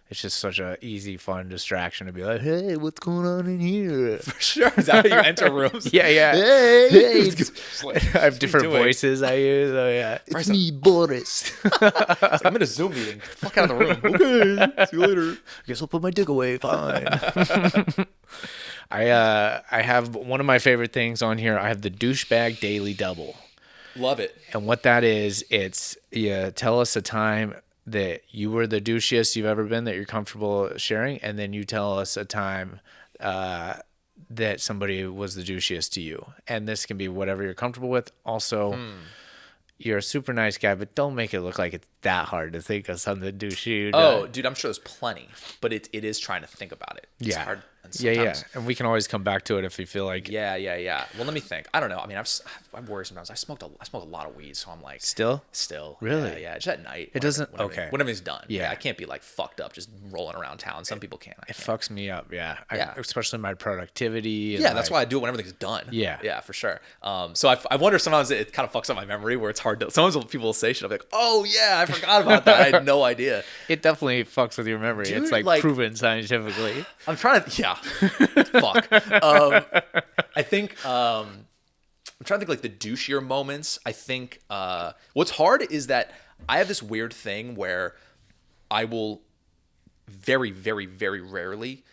Speaker 1: It's just such a easy, fun distraction to be like, "Hey, what's going on in here?"
Speaker 2: For sure. Is that how you enter rooms?
Speaker 1: Yeah. Hey. I have different voices I use. Oh yeah, it's me, Boris.
Speaker 2: Like, I'm in a Zoom meeting. Get the fuck out of the room. Okay, see you later.
Speaker 1: Guess I'll put my dick away. Fine. I have one of my favorite things on here. I have the douchebag daily double.
Speaker 2: Love it.
Speaker 1: And what that is, it's you tell us a time that you were the douchiest you've ever been that you're comfortable sharing, and then you tell us a time that somebody was the douchiest to you. And this can be whatever you're comfortable with. Also, you're a super nice guy, but don't make it look like it's that hard to think of something douchey.
Speaker 2: Oh, dude, I'm sure there's plenty, but it is trying to think about it. It's
Speaker 1: Yeah.
Speaker 2: hard. And
Speaker 1: Yeah. And we can always come back to it if we feel like...
Speaker 2: Yeah. Well, let me think. I don't know. I mean, I worry sometimes. I smoke a lot of weed, so I'm like...
Speaker 1: Still?
Speaker 2: Really? Yeah. Just at night.
Speaker 1: It doesn't...
Speaker 2: When everything's done.
Speaker 1: Yeah.
Speaker 2: I can't be like fucked up just rolling around town. Some people can.
Speaker 1: It fucks me up, yeah.
Speaker 2: Yeah.
Speaker 1: Especially my productivity. And
Speaker 2: yeah, that's why I do it when everything's done.
Speaker 1: Yeah.
Speaker 2: Yeah, for sure. So I wonder sometimes it kind of fucks up my memory where it's hard to... Sometimes people will say shit, I'm like, oh yeah, I forgot about that. I had no idea.
Speaker 1: It definitely fucks with your memory.
Speaker 2: Dude,
Speaker 1: it's
Speaker 2: like
Speaker 1: proven scientifically.
Speaker 2: I'm trying to... Yeah. Fuck. I think... I'm trying to think like the douchier moments. I think what's hard is that I have this weird thing where I will very, very, very rarely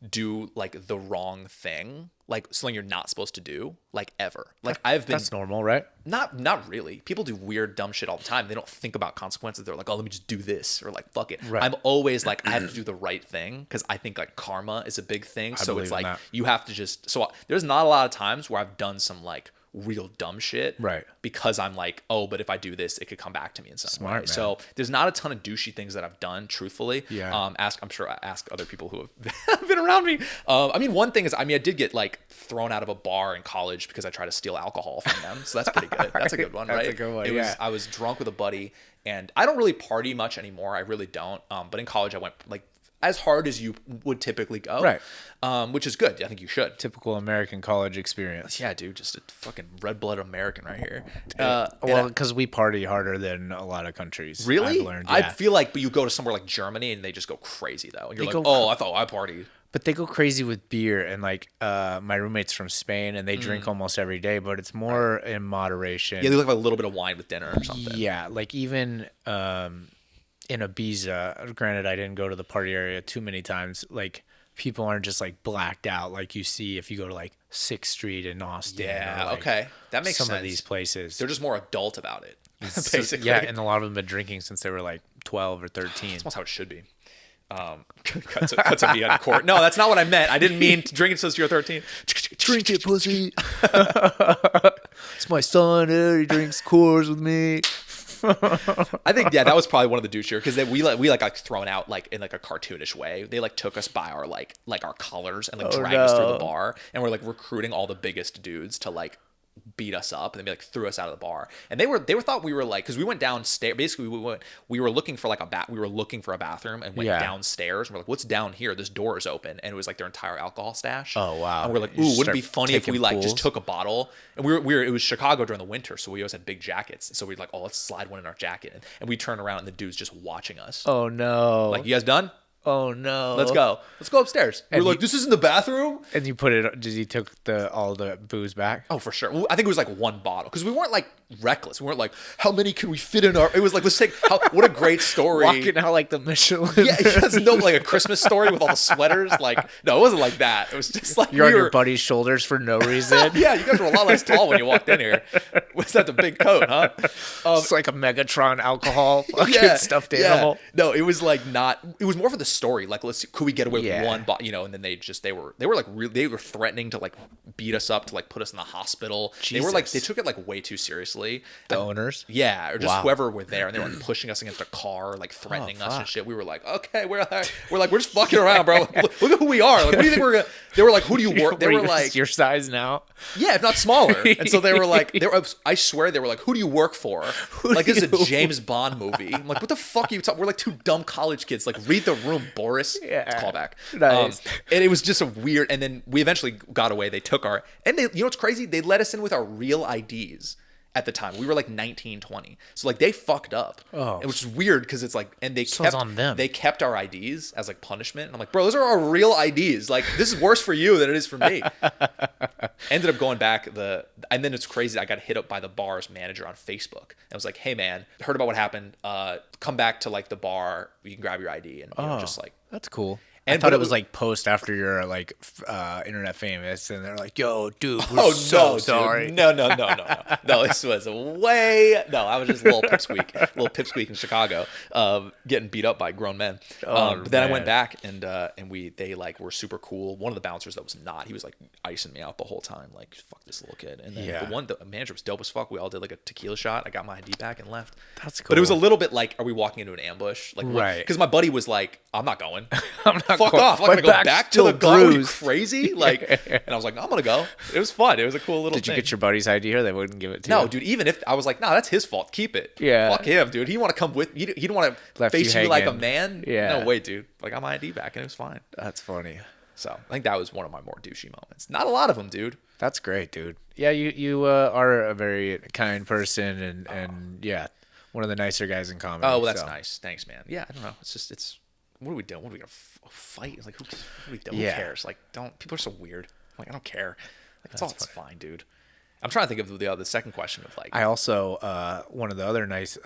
Speaker 2: do like the wrong thing, like something you're not supposed to do, like ever. Like
Speaker 1: That's normal, right?
Speaker 2: Not really. People do weird, dumb shit all the time. They don't think about consequences. They're like, oh, let me just do this, or like, fuck it.
Speaker 1: Right.
Speaker 2: I'm always like, I have to do the right thing because I think like karma is a big thing. So it's like you have to just. So there's not a lot of times where I've done some like real dumb shit,
Speaker 1: right? Because
Speaker 2: I'm like, oh, but if I do this, it could come back to me in some way.
Speaker 1: Man.
Speaker 2: So there's not a ton of douchey things that I've done, truthfully.
Speaker 1: Yeah.
Speaker 2: I'm sure I ask other people who have been around me. I mean, one thing is, I did get like thrown out of a bar in college because I tried to steal alcohol from them. So that's pretty good. That's a good one, right?
Speaker 1: That's a good one.
Speaker 2: I was drunk with a buddy, and I don't really party much anymore. I really don't. But in college, I went like as hard as you would typically go,
Speaker 1: right?
Speaker 2: Which is good. I think you should.
Speaker 1: Typical American college experience.
Speaker 2: Yeah, dude, just a fucking red-blooded American right here.
Speaker 1: Well, because we party harder than a lot of countries.
Speaker 2: Really?
Speaker 1: I've learned.
Speaker 2: I feel like, but you go to somewhere like Germany and they just go crazy though. And you're like, oh, I thought I partied.
Speaker 1: But they go crazy with beer, and like my roommate's from Spain, and they drink almost every day, but it's more in moderation.
Speaker 2: Yeah, they like a little bit of wine with dinner or something.
Speaker 1: Yeah, like even in Ibiza, granted I didn't go to the party area too many times, like people aren't just like blacked out like you see if you go to like 6th Street in Austin.
Speaker 2: Yeah,
Speaker 1: or, like,
Speaker 2: okay. That makes sense.
Speaker 1: Some of these places.
Speaker 2: They're just more adult about it, basically.
Speaker 1: Yeah, and a lot of them have been drinking since they were like 12 or 13.
Speaker 2: That's almost how it should be. Cuts a me on court. No, that's not what I meant. I didn't mean to drink it since you're 13.
Speaker 1: Drink it, pussy. It's my son. He drinks Coors with me.
Speaker 2: I think that was probably one of the douchier because we got thrown out like in like a cartoonish way. They like took us by our like our collars and like dragged us through the bar, and we're like recruiting all the biggest dudes to like beat us up, and they like threw us out of the bar. And they thought we were like, because we went downstairs. Basically, we were looking for like we were looking for a bathroom and went downstairs. And we're like, what's down here? This door is open, and it was like their entire alcohol stash.
Speaker 1: Oh wow!
Speaker 2: And we're like, ooh, wouldn't it be funny if we like just took a bottle? And it was Chicago during the winter, so we always had big jackets. So we're like, oh, let's slide one in our jacket, and we turn around and the dude's just watching us.
Speaker 1: Oh no!
Speaker 2: Like, you guys done?
Speaker 1: Oh no!
Speaker 2: Let's go upstairs. We're like, this isn't the bathroom.
Speaker 1: And you put it? Did you took all the booze back?
Speaker 2: Oh, for sure. Well, I think it was like one bottle because we weren't like reckless. We weren't like, how many can we fit in our? It was like, let's take. What a great story!
Speaker 1: Walking out like the Michelin.
Speaker 2: Yeah, it no like a Christmas story with all the sweaters. Like, no, it wasn't like that. It was just like
Speaker 1: you're on your buddy's shoulders for no reason.
Speaker 2: Yeah, you guys were a lot less tall when you walked in here. Was that the big coat, huh?
Speaker 1: It's like a Megatron alcohol fucking stuffed animal.
Speaker 2: No, it was like not. It was more for the story. Like, could we get away with one?
Speaker 1: Yeah.
Speaker 2: And then they were threatening to like beat us up to like put us in the hospital.
Speaker 1: Jesus.
Speaker 2: They took it like way too seriously.
Speaker 1: The owners?
Speaker 2: Yeah, or just
Speaker 1: Wow.
Speaker 2: whoever were there, and they were like, pushing us against a car, like threatening us and shit. We were like, okay, we're just fucking around, bro. Like, look at who we are. Like, what do you think we're gonna? They were like, who do you work? They were like,
Speaker 1: your size now.
Speaker 2: yeah, if not smaller. And so they were like, I swear they were like, who do you work for? Like, this is a James Bond movie. I'm like, what the fuck are you talking? We're like two dumb college kids. Like, read the room, Boris.
Speaker 1: Yeah.
Speaker 2: It's callback.
Speaker 1: Nice.
Speaker 2: And it was just a weird. And then we eventually got away. They took our, and you know what's crazy? They let us in with our real IDs. At the time, we were like 19, 20. So like they fucked up.
Speaker 1: Oh.
Speaker 2: Which is weird because it's like, and
Speaker 1: So it's on them.
Speaker 2: they kept our IDs as like punishment. And I'm like, bro, those are our real IDs. Like, this is worse for you than it is for me. Ended up going back and then it's crazy. I got hit up by the bar's manager on Facebook. And I was like, hey man, heard about what happened. Come back to like the bar. You can grab your ID and just like.
Speaker 1: That's cool.
Speaker 2: And
Speaker 1: I thought
Speaker 2: but
Speaker 1: it was like post after you're like internet famous, and they're like, "Yo, dude, we're
Speaker 2: Oh
Speaker 1: so
Speaker 2: no,
Speaker 1: sorry."
Speaker 2: dude. No. This was I was just a little pipsqueak in Chicago, getting beat up by grown men. But then I went back and they like were super cool. One of the bouncers that was not, he was like icing me out the whole time, like fuck this little kid. And then the manager was dope as fuck. We all did like a tequila shot. I got my ID back and left.
Speaker 1: That's cool.
Speaker 2: But it was a little bit like, are we walking into an ambush? Like,
Speaker 1: right?
Speaker 2: Because my buddy was like, I'm not going.
Speaker 1: I'm not
Speaker 2: Fuck
Speaker 1: going.
Speaker 2: off! I'm
Speaker 1: My
Speaker 2: gonna go
Speaker 1: back's
Speaker 2: back to
Speaker 1: still
Speaker 2: the gun. Are you
Speaker 1: bruised.
Speaker 2: crazy? Like, and I was like, I'm gonna go. It was fun. It was a cool little.
Speaker 1: Did you
Speaker 2: thing.
Speaker 1: get your buddy's ID, or they wouldn't give it to you?
Speaker 2: No, dude. Even if I was like, nah, that's his fault. Keep it.
Speaker 1: Yeah.
Speaker 2: Fuck him, dude. He want to come with. He didn't want to
Speaker 1: Left
Speaker 2: face
Speaker 1: you
Speaker 2: you like a
Speaker 1: hanging.
Speaker 2: man.
Speaker 1: Yeah.
Speaker 2: No way, dude. Like, I got my ID back and it was fine.
Speaker 1: That's funny.
Speaker 2: So I think that was one of my more douchey moments. Not a lot of them, dude.
Speaker 1: That's great, dude. Yeah, you are a very kind person, and yeah, one of the nicer guys in comedy.
Speaker 2: Oh, well, that's
Speaker 1: so.
Speaker 2: nice. Thanks, man. Yeah, I don't know. It's. What are we doing? What are we gonna fight? It's like, what are we doing?
Speaker 1: Yeah.
Speaker 2: Who cares? Like, people are so weird. Like, I don't care. Like, it's fine, dude. I'm trying to think of the second question of like.
Speaker 1: I also one of the other nice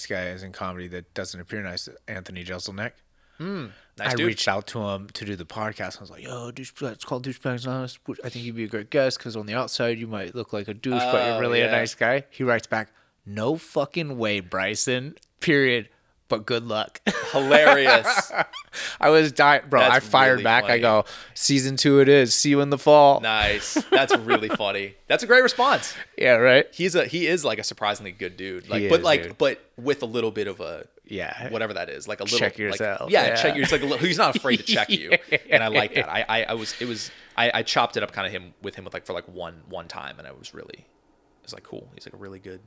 Speaker 1: guys in comedy that doesn't appear nice, Anthony Jeselnik.
Speaker 2: Nice
Speaker 1: I
Speaker 2: dude.
Speaker 1: reached out to him to do the podcast. I was like, "Yo, it's called Douchebags Anonymous. I think you'd be a great guest because on the outside you might look like a douche, but you're really a nice guy." He writes back, "No fucking way, Bryson. Period. But good luck."
Speaker 2: Hilarious.
Speaker 1: I was dying, bro.
Speaker 2: That's
Speaker 1: I fired
Speaker 2: really
Speaker 1: back.
Speaker 2: funny.
Speaker 1: I go, "Season 2 it is. See you in the fall."
Speaker 2: Nice. That's really funny. That's a great response.
Speaker 1: Yeah, right.
Speaker 2: He is like a surprisingly good dude. Like,
Speaker 1: He
Speaker 2: but
Speaker 1: is,
Speaker 2: like,
Speaker 1: dude.
Speaker 2: but with a little bit of a
Speaker 1: Yeah,
Speaker 2: whatever that is, like a little
Speaker 1: Check
Speaker 2: like,
Speaker 1: yourself.
Speaker 2: yeah, check
Speaker 1: Yeah.
Speaker 2: your. It's like he's not afraid to check you, and I like that. I chopped it up kind of with like one time, and it was like cool. He's like a really good,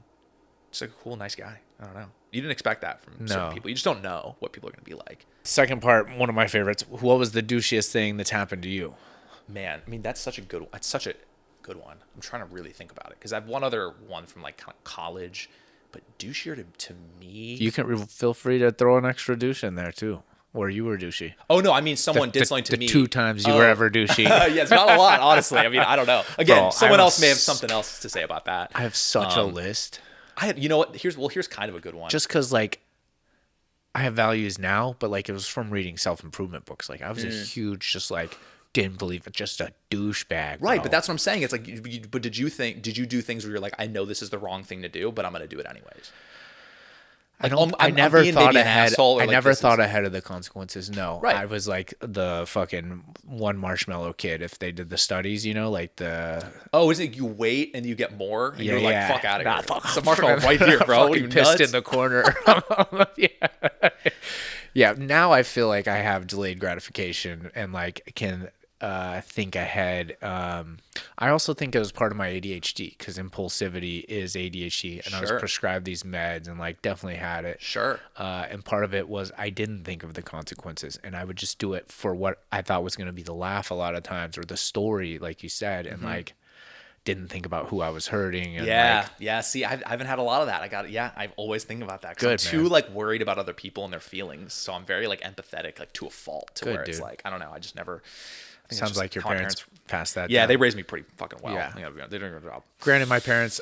Speaker 2: just like a cool, nice guy. I don't know. You didn't expect that from certain
Speaker 1: No.
Speaker 2: people. You just don't know what people are gonna be like.
Speaker 1: Second part, one of my favorites. What was the douchiest thing that's happened to you?
Speaker 2: Man, I mean that's such a good one. I'm trying to really think about it because I have one other one from like kind of college, but douchier to me.
Speaker 1: You can feel free to throw an extra douche in there too, or you were douchey.
Speaker 2: Oh no, I mean someone did something to me.
Speaker 1: The 2 times you were ever douchey.
Speaker 2: Yeah, it's not a lot, honestly. I mean, I don't know. Again,
Speaker 1: Bro,
Speaker 2: someone
Speaker 1: I
Speaker 2: else
Speaker 1: was-
Speaker 2: may have something else to say about that.
Speaker 1: I have such a list.
Speaker 2: You know what? Here's kind of a good one.
Speaker 1: Just because, like, I have values now, but, like, it was from reading self-improvement books. Like, I was a huge, just, like, didn't believe it. Just a douchebag.
Speaker 2: right,
Speaker 1: bro.
Speaker 2: but that's what I'm saying. It's like, but did you do things where you're like, I know this is the wrong thing to do, but I'm going to do it anyways? Like,
Speaker 1: I never
Speaker 2: being
Speaker 1: thought
Speaker 2: maybe an
Speaker 1: ahead.
Speaker 2: asshole, or
Speaker 1: I
Speaker 2: like,
Speaker 1: never
Speaker 2: this
Speaker 1: thought
Speaker 2: is-
Speaker 1: ahead of the consequences. No,
Speaker 2: Right.
Speaker 1: I was like the fucking one marshmallow kid. If they did the studies, you know, like the
Speaker 2: Oh, is it you wait and you get more? And you're like, fuck out of
Speaker 1: Nah,
Speaker 2: here.
Speaker 1: fuck
Speaker 2: It's a
Speaker 1: off.
Speaker 2: marshmallow right here, bro. What are you
Speaker 1: Fucking pissed
Speaker 2: nuts?
Speaker 1: in the corner. Yeah. Now I feel like I have delayed gratification and like can think ahead. I also think it was part of my ADHD because impulsivity is ADHD, and I was
Speaker 2: Sure.
Speaker 1: prescribed these meds and like definitely had it.
Speaker 2: Sure.
Speaker 1: And part of it was I didn't think of the consequences, and I would just do it for what I thought was going to be the laugh a lot of times, or the story, like you said, and like didn't think about who I was hurting. And
Speaker 2: Yeah,
Speaker 1: like,
Speaker 2: yeah. See, I haven't had a lot of that. I always think about that. 'Cause
Speaker 1: Good,
Speaker 2: I'm too
Speaker 1: man.
Speaker 2: like worried about other people and their feelings, so I'm very like empathetic, like to a fault, to
Speaker 1: Good,
Speaker 2: where it's
Speaker 1: dude.
Speaker 2: like I don't know. I just never. I think it's
Speaker 1: sounds
Speaker 2: just
Speaker 1: like your
Speaker 2: how my
Speaker 1: parents passed that.
Speaker 2: Yeah,
Speaker 1: down.
Speaker 2: they raised me pretty fucking well.
Speaker 1: Yeah.
Speaker 2: You know, they're doing a good job.
Speaker 1: Granted, my parents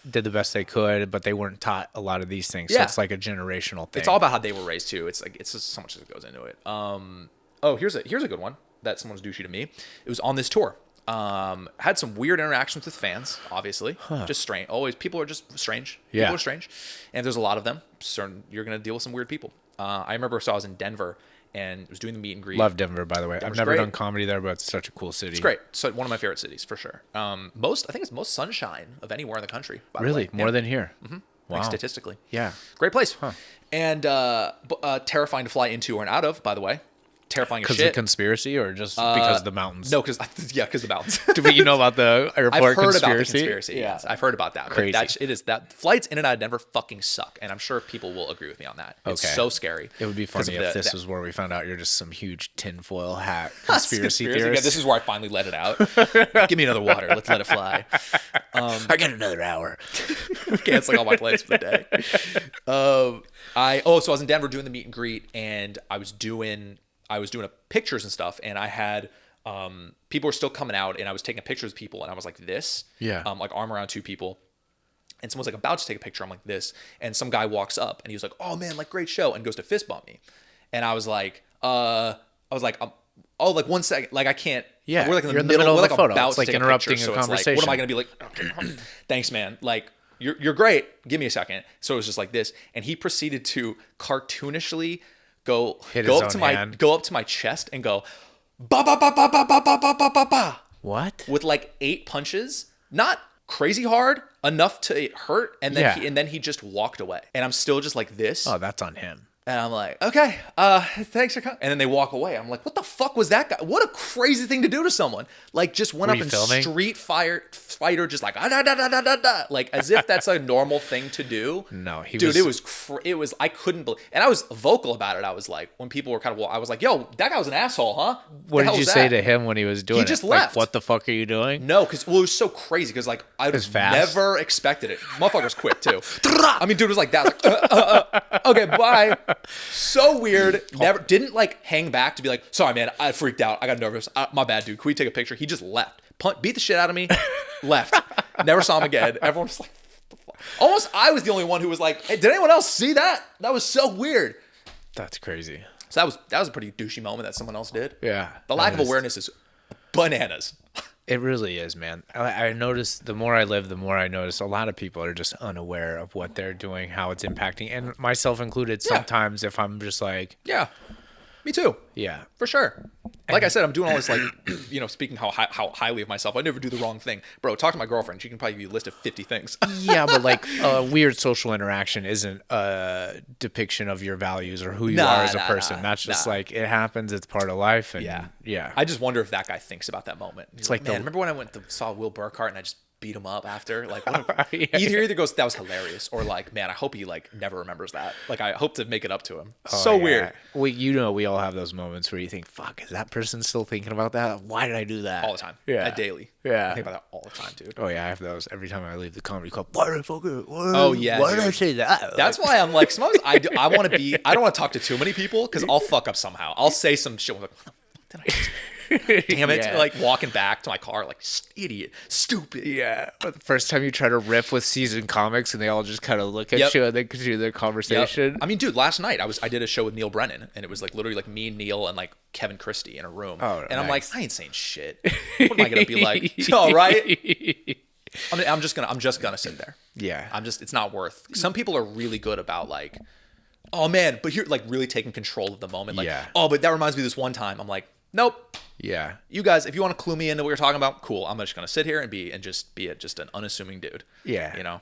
Speaker 1: did the best they could, but they weren't taught a lot of these things. So
Speaker 2: Yeah.
Speaker 1: it's like a generational thing.
Speaker 2: It's all about how they were raised too. It's like it's just so much that goes into it. Oh, here's a good one that someone's douchey to me. It was on this tour. Had some weird interactions with fans, obviously. Just strange. Always, people are just strange.
Speaker 1: Yeah.
Speaker 2: People are strange. And there's a lot of them. So you're going to deal with some weird people. I remember, so I was in Denver, and was doing the meet and greet.
Speaker 1: Love Denver, by the way. I've never done comedy there, but it's such a cool city.
Speaker 2: It's great. So one of my favorite cities for sure. I think it's most sunshine of anywhere in the country. By
Speaker 1: really,
Speaker 2: the way.
Speaker 1: More than here.
Speaker 2: Mm-hmm.
Speaker 1: Wow.
Speaker 2: Like statistically,
Speaker 1: yeah,
Speaker 2: great place. Huh. And terrifying to fly into or out of. By the way, terrifying as shit.
Speaker 1: Because of conspiracy or just because of the mountains?
Speaker 2: No, because the mountains.
Speaker 1: Do you know about the airport
Speaker 2: I've heard
Speaker 1: conspiracy?
Speaker 2: about the conspiracy. Yeah. Yes, I've heard about that.
Speaker 1: Crazy.
Speaker 2: But it is that flights in and out of Denver fucking suck, and I'm sure people will agree with me on that. It's so scary.
Speaker 1: It would be funny if this was where we found out you're just some huge tinfoil hat conspiracy theorist.
Speaker 2: Yeah, this is where I finally let it out. Give me another water. Let's let it fly.
Speaker 1: I got another hour.
Speaker 2: Canceling all my plans for the day. So I was in Denver doing the meet and greet, and I was doing pictures and stuff, and I had people were still coming out, and I was taking pictures of people, and I was like this, like arm around two people, and someone's like about to take a picture. I'm like this, and some guy walks up, and he was like, "Oh man, like great show," and goes to fist bump me, and I was like, like 1 second, like I can't.
Speaker 1: Yeah,
Speaker 2: we're like in
Speaker 1: the
Speaker 2: middle
Speaker 1: of
Speaker 2: of
Speaker 1: the
Speaker 2: the
Speaker 1: photo.
Speaker 2: about
Speaker 1: it's like
Speaker 2: to take
Speaker 1: interrupting
Speaker 2: a, picture,
Speaker 1: a
Speaker 2: so
Speaker 1: conversation.
Speaker 2: It's like, what am I gonna be like? Thanks, man. Like. You're great. Give me a second. So it was just like this, and he proceeded to cartoonishly go up to my chest and go ba ba ba ba ba ba ba ba ba ba ba.
Speaker 1: What?
Speaker 2: With like 8 punches, not crazy hard, enough to it hurt, and then he just walked away, and I'm still just like this.
Speaker 1: Oh, that's on him.
Speaker 2: And I'm like, okay, thanks for coming. And then they walk away. I'm like, what the fuck was that guy? What a crazy thing to do to someone. Like, just went up and Street Fighter, just like, like as if that's a normal thing to do.
Speaker 1: No,
Speaker 2: it was, I couldn't believe, and I was vocal about it. I was like, when people were kind of, I was like, yo, that guy was an asshole, huh?
Speaker 1: What did you say to him when he was doing it?
Speaker 2: He just left.
Speaker 1: Like, what the fuck are you doing?
Speaker 2: No, because, it was so crazy, because, like, I never expected it. Motherfucker's quick, too. I mean, dude was like that. Like, okay, bye. So weird. Never didn't like hang back to be like, sorry man, I freaked out. I got nervous. My bad, dude. Can we take a picture? He just left. Beat the shit out of me. Left. Never saw him again. Everyone was like, what the fuck? Almost I was the only one who was like, hey, did anyone else see that? That was so weird.
Speaker 1: That's crazy.
Speaker 2: So that was a pretty douchey moment that someone else did.
Speaker 1: Yeah.
Speaker 2: The lack of awareness is bananas.
Speaker 1: It really is, man. I notice the more I live, the more I notice a lot of people are just unaware of what they're doing, how it's impacting, and myself included. Sometimes if I'm just like,
Speaker 2: yeah, me too.
Speaker 1: Yeah,
Speaker 2: for sure. Like I said, I'm doing all this, like, speaking how highly of myself. I never do the wrong thing. Bro, talk to my girlfriend. She can probably give you a list of 50 things.
Speaker 1: Yeah, but like a weird social interaction isn't a depiction of your values or who you are as a person. That's just like, it happens. It's part of life. And yeah.
Speaker 2: I just wonder if that guy thinks about that moment. He's like, man, remember when I saw Will Burkart and I just beat him up after? Like, either goes, that was hilarious, or like, man, I hope he like never remembers that. Like, I hope to make it up to him. Weird.
Speaker 1: We all have those moments where you think, fuck, is that person still thinking about that? Why did I do that?
Speaker 2: All the time. Yeah. Daily.
Speaker 1: Yeah.
Speaker 2: I think about that all the time, dude.
Speaker 1: Oh yeah, I have those every time I leave the comedy club. Why did I fucking?
Speaker 2: Why
Speaker 1: did I say that?
Speaker 2: That's why I'm like, sometimes I don't want to talk to too many people, because I'll fuck up somehow. I'll say some shit. I'm like, what the fuck did I just damn it. Yeah. Like walking back to my car, like, idiot, stupid.
Speaker 1: Yeah. But the first time you try to riff with seasoned comics and they all just kind of look at you and they continue their conversation.
Speaker 2: Yep. I mean, dude, last night I did a show with Neil Brennan, and it was like literally like me, Neil, and like Kevin Christie in a room. And I'm like, I ain't saying shit. What am I gonna be like? All right. I'm just gonna sit there.
Speaker 1: Yeah.
Speaker 2: It's not worth. Some people are really good about like, oh man, but here, like, really taking control of the moment. Like, oh, but that reminds me of this one time. I'm like, nope.
Speaker 1: Yeah.
Speaker 2: You guys, if you want to clue me into what you're talking about, cool. I'm just gonna sit here and be just an unassuming dude.
Speaker 1: Yeah.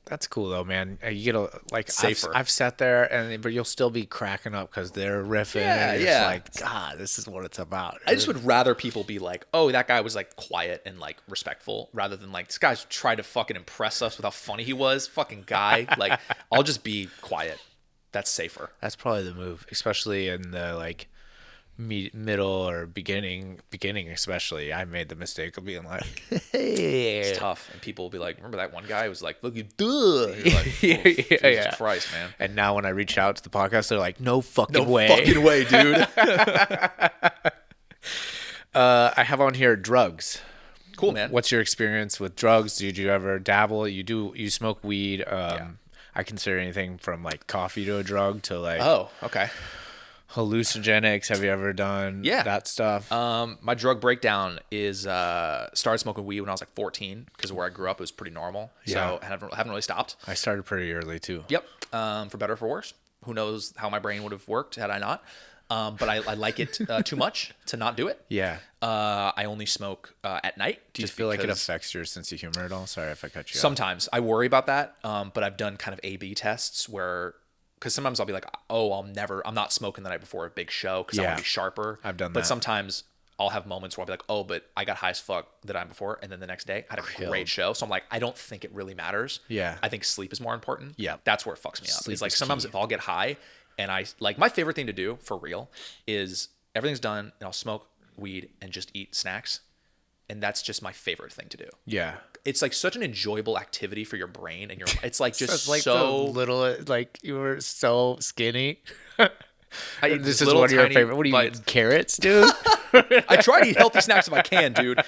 Speaker 1: That's cool though, man. You get safer. I've sat there but you'll still be cracking up because they're riffing. Yeah, and it's like, God, this is what it's about.
Speaker 2: I just would rather people be like, oh, that guy was like quiet and like respectful, rather than like, this guy's tried to fucking impress us with how funny he was. Fucking guy. Like, I'll just be quiet. That's safer.
Speaker 1: That's probably the move, especially in the like middle or beginning especially. I made the mistake of being like, hey.
Speaker 2: It's tough, and people will be like, remember that one guy who was like, look at duh. You're like, Jesus Christ, man.
Speaker 1: And now when I reach out to the podcast, they're like, no fucking way,
Speaker 2: dude.
Speaker 1: I have on here drugs.
Speaker 2: Cool, man.
Speaker 1: What's your experience with drugs? Did you ever dabble? You smoke weed? I consider anything from like coffee to a drug to like,
Speaker 2: oh, okay,
Speaker 1: hallucinogenics. Have you ever done that stuff?
Speaker 2: My drug breakdown is started smoking weed when I was like 14, because where I grew up it was pretty normal. So I haven't really stopped.
Speaker 1: I started pretty early too.
Speaker 2: Yep. For better or for worse. Who knows how my brain would have worked had I not. but I like it too much to not do it.
Speaker 1: Yeah.
Speaker 2: I only smoke at night.
Speaker 1: Do you feel like it affects your sense of humor at all? Sorry if I cut you off.
Speaker 2: Sometimes I worry about that, but I've done kind of A/B tests where, because sometimes I'll be like, oh, I'm not smoking the night before a big show because I want to be sharper.
Speaker 1: I've done that.
Speaker 2: But sometimes I'll have moments where I'll be like, oh, but I got high as fuck the night before, and then the next day I had a great show. So I'm like, I don't think it really matters.
Speaker 1: Yeah.
Speaker 2: I think sleep is more important.
Speaker 1: Yeah.
Speaker 2: That's where it fucks me up.
Speaker 1: Sleep
Speaker 2: It's like
Speaker 1: is
Speaker 2: sometimes
Speaker 1: key.
Speaker 2: if I'll get high and I like, my favorite thing to do for real is everything's done and I'll smoke weed and just eat snacks. And that's just my favorite thing to do.
Speaker 1: Yeah.
Speaker 2: It's like such an enjoyable activity for your brain and it's like just
Speaker 1: like
Speaker 2: so
Speaker 1: the little, like you were so skinny.
Speaker 2: This
Speaker 1: is one of your favorite. What do you eat? Carrots, dude?
Speaker 2: I try to eat healthy snacks if I can, dude.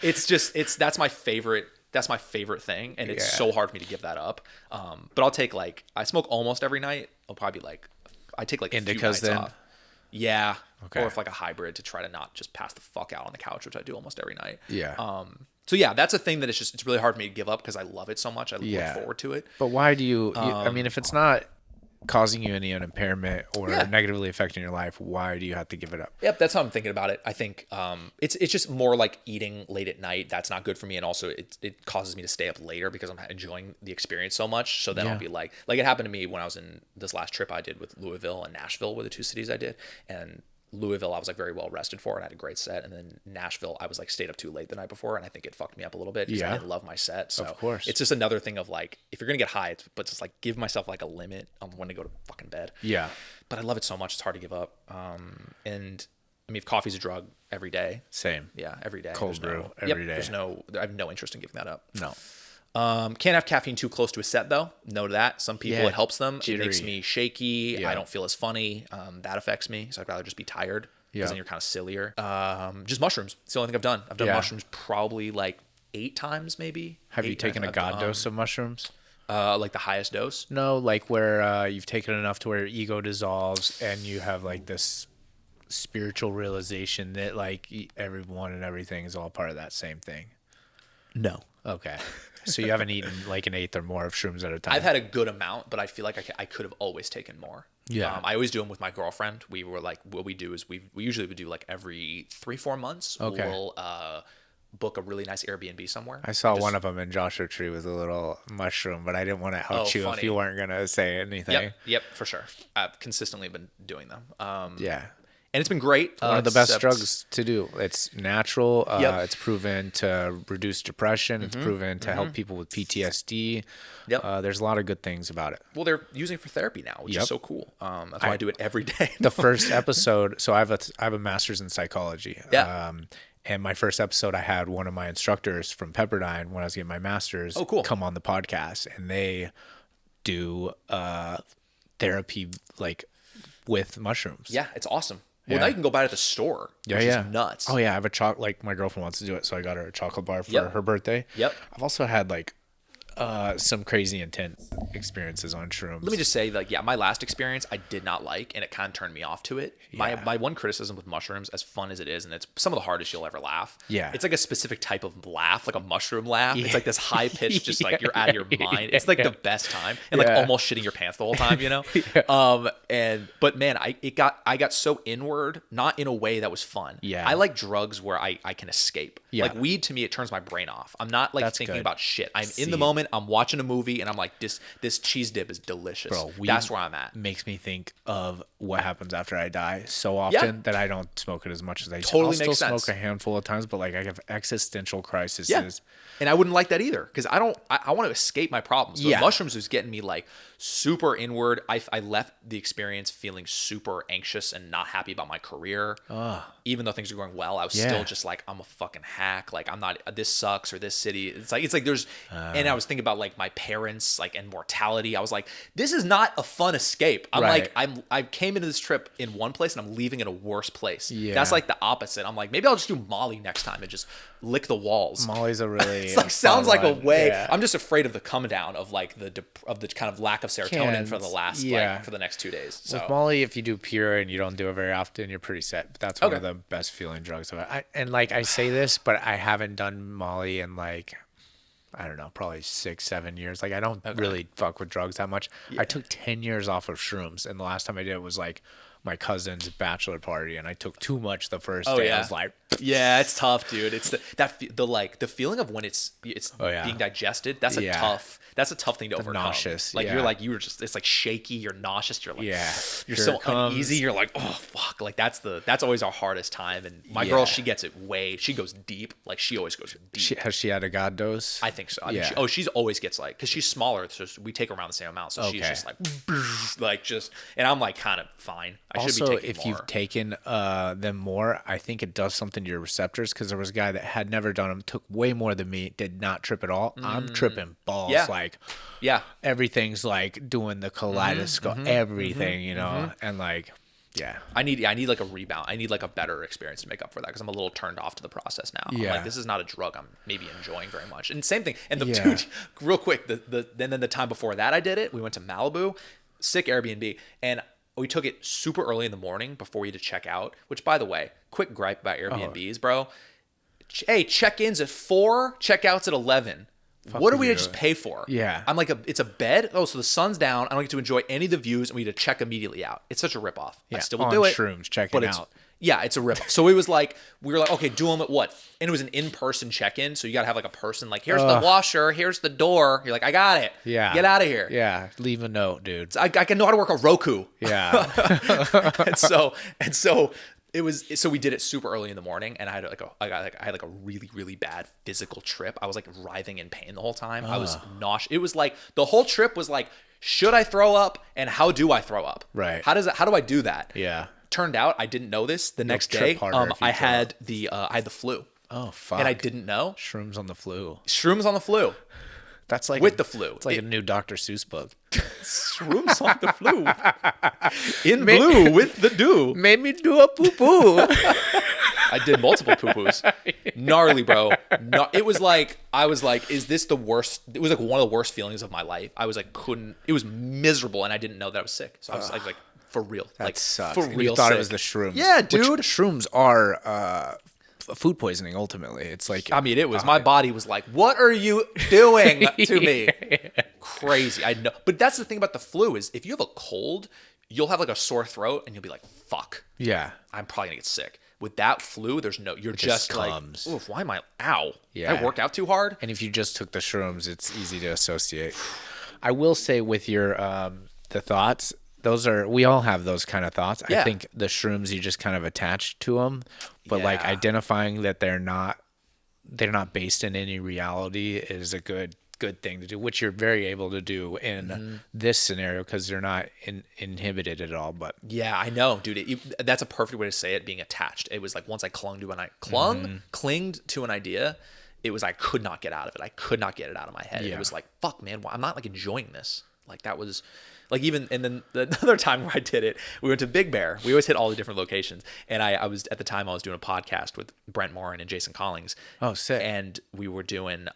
Speaker 2: That's my favorite. That's my favorite thing, and it's so hard for me to give that up. But I'll take I smoke almost every night. I'll probably I take like a few nights off. Yeah.
Speaker 1: Okay.
Speaker 2: Or if like a hybrid to try to not just pass the fuck out on the couch, which I do almost every night.
Speaker 1: Yeah.
Speaker 2: So yeah, that's a thing that it's really hard for me to give up because I love it so much. I look forward to it.
Speaker 1: But why do you I mean, if it's not causing you any impairment or negatively affecting your life, why do you have to give it up?
Speaker 2: Yep, that's how I'm thinking about it. I think it's just more like eating late at night. That's not good for me, and also it causes me to stay up later because I'm enjoying the experience so much. So then I'll be like it happened to me when I was in this last trip I did with Louisville and Nashville were the two cities I did, and Louisville I was like very well rested for and I had a great set, and then Nashville I was like stayed up too late the night before and I think it fucked me up a little bit because I didn't love my set. So
Speaker 1: of course.
Speaker 2: It's just another thing of like if you're gonna get high, but just like give myself like a limit on when to go to fucking bed.
Speaker 1: Yeah.
Speaker 2: But I love it so much it's hard to give up. And I mean if coffee's a drug every day.
Speaker 1: Same.
Speaker 2: Yeah, every day.
Speaker 1: Cold brew every day.
Speaker 2: I have no interest in giving that up.
Speaker 1: No.
Speaker 2: Can't have caffeine too close to a set though. Know that. Some people it helps them.
Speaker 1: Jittery.
Speaker 2: It makes me shaky. I don't feel as funny. That affects me. So I'd rather just be tired. Because then you're kind of sillier. Just mushrooms. It's the only thing I've done. I've done mushrooms probably like 8 times maybe.
Speaker 1: Have you taken a god dose of mushrooms?
Speaker 2: Like the highest dose?
Speaker 1: No, like where you've taken enough to where your ego dissolves and you have like this spiritual realization that like everyone and everything is all part of that same thing.
Speaker 2: No.
Speaker 1: Okay. So you haven't eaten like an eighth or more of shrooms at a time?
Speaker 2: I've had a good amount, but I feel like I could have always taken more.
Speaker 1: Yeah.
Speaker 2: I always do them with my girlfriend. We were like, what we do is we usually would do like every 3-4 months.
Speaker 1: Okay.
Speaker 2: We'll book a really nice Airbnb somewhere.
Speaker 1: I saw one of them in Joshua Tree with a little mushroom, but I didn't want to out you
Speaker 2: funny.
Speaker 1: if you weren't going to say anything.
Speaker 2: Yep, for sure. I've consistently been doing them.
Speaker 1: Yeah.
Speaker 2: And it's been great.
Speaker 1: One of the best drugs to do. It's natural. It's proven to reduce depression. It's proven to help people with PTSD.
Speaker 2: Yep.
Speaker 1: There's a lot of good things about it.
Speaker 2: Well, they're using it for therapy now, which is so cool. That's why I do it every day.
Speaker 1: The first episode, so I have a master's in psychology.
Speaker 2: Yeah.
Speaker 1: And my first episode, I had one of my instructors from Pepperdine when I was getting my master's come on the podcast, and they do therapy like with mushrooms.
Speaker 2: Yeah, it's awesome. Well, now you can go buy it at the store, which is nuts.
Speaker 1: Oh yeah, I have a chocolate. Like my girlfriend wants to do it, so I got her a chocolate bar for her birthday.
Speaker 2: Yep.
Speaker 1: I've also had like some crazy intense experiences on shrooms.
Speaker 2: Let me just say, like, my last experience I did not like, and it kind of turned me off to it.
Speaker 1: Yeah.
Speaker 2: My one criticism with mushrooms, as fun as it is, and it's some of the hardest you'll ever laugh.
Speaker 1: Yeah.
Speaker 2: It's like a specific type of laugh, like a mushroom laugh. It's like this high pitched, just like you're out of your mind. It's like the best time, and like almost shitting your pants the whole time, you know. But man, I got so inward, not in a way that was fun.
Speaker 1: Yeah.
Speaker 2: I like drugs where I can escape.
Speaker 1: Yeah.
Speaker 2: Like weed to me, it turns my brain off. I'm not like
Speaker 1: That's
Speaker 2: thinking
Speaker 1: good.
Speaker 2: about shit. I'm in the moment. I'm watching a movie. And I'm like, this cheese dip is delicious.
Speaker 1: Bro,
Speaker 2: that's where I'm at.
Speaker 1: Makes me think of what happens after I die so often that I don't smoke it as much as I used to.
Speaker 2: Totally
Speaker 1: I'll still
Speaker 2: makes sense.
Speaker 1: smoke a handful of times, but like I have existential crises.
Speaker 2: Yeah. And I wouldn't like that either because I want to escape my problems. So mushrooms was getting me like super inward. I left the experience feeling super anxious and not happy about my career. Even though things are going well, I was still just like, I'm a fucking hack. Like I'm not, this sucks or this city. It's like there's, and I was thinking about like my parents, like, and mortality. I was like, this is not a fun escape. I'm like, I came into this trip in one place and I'm leaving in a worse place.
Speaker 1: Yeah.
Speaker 2: That's like the opposite. I'm like, maybe I'll just do Molly next time and just lick the walls.
Speaker 1: Molly's a really
Speaker 2: it's like sounds like a way.
Speaker 1: Yeah.
Speaker 2: I'm just afraid of the come down of like the kind of lack of serotonin for the last like for the next 2 days. So
Speaker 1: with Molly, if you do pure and you don't do it very often, you're pretty set. But that's one of the best feeling drugs. And like I say this, but I haven't done Molly in like, I don't know, probably 6-7 years. Like I don't really fuck with drugs that much. I took 10 years off of shrooms, and the last time I did it was like my cousin's bachelor party, and I took too much the first
Speaker 2: Oh
Speaker 1: day.
Speaker 2: yeah.
Speaker 1: I was like,
Speaker 2: yeah, it's tough, dude. It's the feeling of when it's
Speaker 1: Oh, yeah.
Speaker 2: being digested. That's a
Speaker 1: Yeah.
Speaker 2: tough thing to overcome.
Speaker 1: nauseous,
Speaker 2: Like
Speaker 1: yeah.
Speaker 2: you're like, it's like shaky. You're nauseous. You're like,
Speaker 1: Yeah.
Speaker 2: you're
Speaker 1: Here
Speaker 2: so
Speaker 1: it comes.
Speaker 2: uneasy. You're like, oh fuck. Like that's always our hardest time. And my
Speaker 1: Yeah.
Speaker 2: girl, she gets it she goes deep. Like she always goes deep.
Speaker 1: has she had a god dose?
Speaker 2: I think so. I mean,
Speaker 1: Yeah.
Speaker 2: she's always gets like, because she's smaller, so we take her around the same amount. So she's
Speaker 1: Okay.
Speaker 2: just like just, and I'm like kind of fine. I should
Speaker 1: Also,
Speaker 2: be taking
Speaker 1: if
Speaker 2: more.
Speaker 1: you've taken them more, I think it does something to your receptors, because there was a guy that had never done them, took way more than me, did not trip at all. I'm tripping balls.
Speaker 2: Yeah.
Speaker 1: Like,
Speaker 2: yeah.
Speaker 1: everything's like doing the kaleidoscope, everything, you know, and like, yeah.
Speaker 2: I need like a rebound. I need like a better experience to make up for that because I'm a little turned off to the process now. I'm
Speaker 1: Yeah.
Speaker 2: like, this is not a drug I'm maybe enjoying very much. And same thing. And the
Speaker 1: Yeah.
Speaker 2: dude, real quick, then the time before that I did it, we went to Malibu, sick Airbnb, and we took it super early in the morning before we had to check out. Which, by the way, quick gripe about Airbnbs, bro. Hey, check-ins at 4, check-outs at 11. What are we to
Speaker 1: you.
Speaker 2: just pay for?
Speaker 1: Yeah.
Speaker 2: I'm like, it's a bed. Oh, so the sun's down. I don't get to enjoy any of the views, and we need to check immediately out. It's such a ripoff.
Speaker 1: Yeah,
Speaker 2: I still will
Speaker 1: on
Speaker 2: do it.
Speaker 1: shrooms, checking
Speaker 2: but it's,
Speaker 1: out.
Speaker 2: Yeah, it's a ripoff. So it was like, we were like, okay, do them at what? And it was an in-person check-in, so you got to have like a person like, here's the washer, here's the door. You're like, I got it.
Speaker 1: Yeah.
Speaker 2: Get out of here.
Speaker 1: Yeah. Leave a note, dude.
Speaker 2: I can know how to work a Roku.
Speaker 1: Yeah.
Speaker 2: and so it was, so we did it super early in the morning, and I had like a really, really bad physical trip. I was like writhing in pain the whole time. I was nauseous. It was like the whole trip was like, should I throw up, and how do I throw up?
Speaker 1: Right.
Speaker 2: How do I do that?
Speaker 1: Yeah.
Speaker 2: Turned out I didn't know this. The next
Speaker 1: trip
Speaker 2: day,
Speaker 1: harder if you
Speaker 2: I
Speaker 1: throw
Speaker 2: had the flu,
Speaker 1: Oh, fuck.
Speaker 2: and I didn't know.
Speaker 1: Shrooms on the flu.
Speaker 2: Shrooms on the flu.
Speaker 1: That's like
Speaker 2: With the flu.
Speaker 1: It's like a new Dr. Seuss book.
Speaker 2: Shrooms on the flu. In blue with the dew.
Speaker 1: Made me do a poo poo.
Speaker 2: I did multiple poo-poos. Gnarly, bro. No, it was like, I was like, is this the worst? It was like one of the worst feelings of my life. I was like, it was miserable, and I didn't know that I was sick. So I was like, for real.
Speaker 1: That
Speaker 2: like,
Speaker 1: sucks.
Speaker 2: for
Speaker 1: And
Speaker 2: real
Speaker 1: you thought
Speaker 2: sick.
Speaker 1: it was the shrooms.
Speaker 2: Yeah,
Speaker 1: Which
Speaker 2: dude.
Speaker 1: shrooms are food poisoning, ultimately. It's like...
Speaker 2: I mean, it was, my body was like, what are you doing to me? Crazy. I know. But that's the thing about the flu is if you have a cold, you'll have like a sore throat, and you'll be like, fuck.
Speaker 1: Yeah.
Speaker 2: I'm probably gonna get sick. With that flu, there's no, you're just like,
Speaker 1: comes.
Speaker 2: oof, why am I, ow.
Speaker 1: Yeah.
Speaker 2: I work out too hard.
Speaker 1: And if you just took the shrooms, it's easy to associate. I will say with your the thoughts, we all have those kind of thoughts.
Speaker 2: Yeah.
Speaker 1: I think the shrooms, you just kind of attach to them, but like
Speaker 2: Yeah.
Speaker 1: identifying that they're not based in any reality is a good thing to do, which you're very able to do in this scenario because they're not inhibited at all. But
Speaker 2: Yeah, I know, dude. That's a perfect way to say it, being attached. It was like once I clinged to an idea, it was, I could not get out of it. I could not get it out of my head.
Speaker 1: Yeah.
Speaker 2: It was like, fuck, man, I'm not like enjoying this. Like that was like, even, and then the other time where I did it, we went to Big Bear. We always hit all the different locations. And I was, at the time I was doing a podcast with Brent Morin and Jason Collins.
Speaker 1: Oh, sick.
Speaker 2: And we were doing,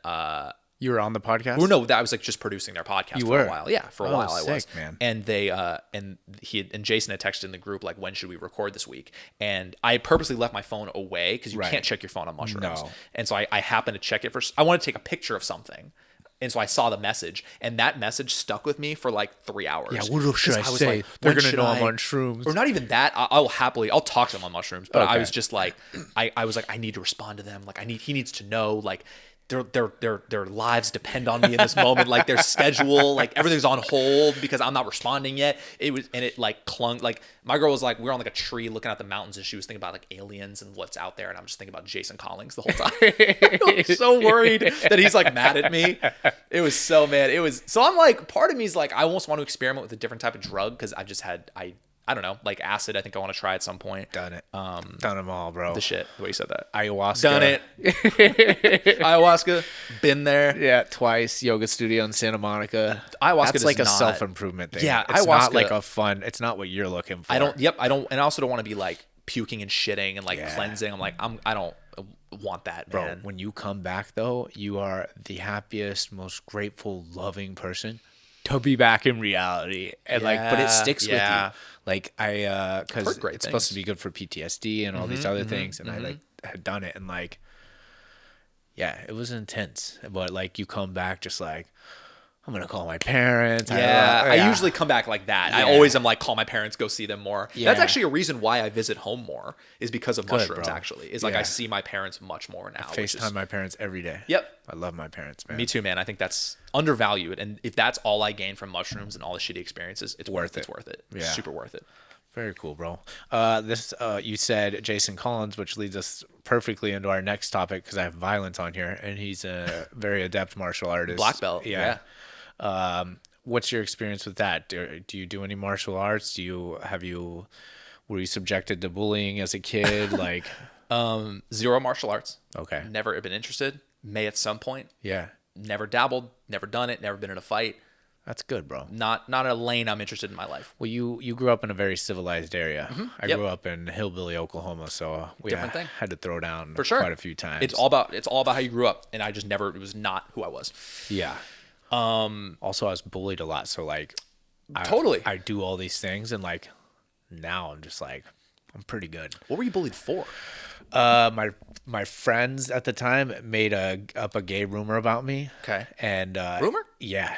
Speaker 1: you were on the podcast?
Speaker 2: well, no, I was like just producing their podcast
Speaker 1: You
Speaker 2: for
Speaker 1: were?
Speaker 2: a while. Yeah, for a
Speaker 1: Oh,
Speaker 2: while I was.
Speaker 1: sick, man.
Speaker 2: And they and Jason had texted in the group like, when should we record this week? And I purposely left my phone away because you
Speaker 1: Right.
Speaker 2: can't check your phone on mushrooms.
Speaker 1: No.
Speaker 2: And so I happened to check it first. I wanted to take a picture of something. And so I saw the message, and that message stuck with me for like 3 hours.
Speaker 1: Yeah, what should I
Speaker 2: 'Cause was
Speaker 1: say?
Speaker 2: like,
Speaker 1: They're
Speaker 2: when
Speaker 1: gonna
Speaker 2: should
Speaker 1: know I'm
Speaker 2: I-
Speaker 1: on shrooms.
Speaker 2: Or not even that. I'll talk to them on mushrooms. But I
Speaker 1: Okay.
Speaker 2: was just like, I was like, I need to respond to them. Like he needs to know, like, their lives depend on me in this moment, like their schedule, like everything's on hold because I'm not responding yet. It like clung, like my girl was like, we were on like a tree looking at the mountains, and she was thinking about like aliens and what's out there, and I'm just thinking about Jason Collins the whole time. I was so worried that he's like mad at me. It was so mad. So I'm like, part of me is like, I almost want to experiment with a different type of drug because I've just had I don't know, like acid. I think I want to try at some point.
Speaker 1: Done it. Done them all, bro.
Speaker 2: The shit. The way you said that.
Speaker 1: Ayahuasca.
Speaker 2: Done it. Ayahuasca. Been there.
Speaker 1: Yeah, twice. Yoga studio in Santa Monica.
Speaker 2: Ayahuasca
Speaker 1: That's
Speaker 2: does
Speaker 1: like a
Speaker 2: not-
Speaker 1: self-improvement thing.
Speaker 2: Yeah,
Speaker 1: it's not
Speaker 2: ayahuasca-
Speaker 1: like a fun. It's not what you're looking for.
Speaker 2: I don't. Yep. I don't. And I also don't want to be like puking and shitting and like
Speaker 1: Yeah.
Speaker 2: cleansing. I'm like, I don't want that,
Speaker 1: Bro,
Speaker 2: man.
Speaker 1: when you come back though, you are the happiest, most grateful, loving person to be back in reality. And like, but it sticks with
Speaker 2: Yeah.
Speaker 1: you. Like because
Speaker 2: heard great
Speaker 1: it's supposed to
Speaker 2: things.
Speaker 1: be good for PTSD and all these other things. And I like had done it, and like, yeah, it was intense. But like, you come back just like, I'm gonna call my parents.
Speaker 2: Yeah, I usually come back like that. I always am like, call my parents, go see them more.
Speaker 1: Yeah.
Speaker 2: That's actually a reason why I visit home more, is because of mushrooms.
Speaker 1: bro.
Speaker 2: Actually, is like I see my parents much more now.
Speaker 1: FaceTime my parents every day.
Speaker 2: Yep.
Speaker 1: I love my parents, man.
Speaker 2: Me too, man. I think that's undervalued, and if that's all I gain from mushrooms and all the shitty experiences, it's worth it. It's worth it.
Speaker 1: Yeah.
Speaker 2: Super worth it.
Speaker 1: Very cool, bro. You said Jason Collins, which leads us perfectly into our next topic because I have violence on here, and he's a very adept martial artist.
Speaker 2: Black belt. Yeah.
Speaker 1: What's your experience with that? Do you do any martial arts? Were you subjected to bullying as a kid? Like,
Speaker 2: Zero martial arts.
Speaker 1: okay,
Speaker 2: Never been interested. May at some point.
Speaker 1: yeah,
Speaker 2: Never dabbled. Never done it. Never been in a fight.
Speaker 1: that's good, bro.
Speaker 2: Not a lane I'm interested in my life.
Speaker 1: Well, you grew up in a very civilized area. I
Speaker 2: Yep.
Speaker 1: grew up in hillbilly Oklahoma, so we
Speaker 2: Different thing.
Speaker 1: had to throw down
Speaker 2: For sure.
Speaker 1: quite a few times.
Speaker 2: It's all about how you grew up, and I just never. It was not who I was.
Speaker 1: yeah. Also, I was bullied a lot, so like,
Speaker 2: Totally.
Speaker 1: I do all these things, and like, now I'm just like, I'm pretty good.
Speaker 2: What were you bullied for?
Speaker 1: My friends at the time made up a gay rumor about me.
Speaker 2: Okay.
Speaker 1: And
Speaker 2: Rumor?
Speaker 1: Yeah.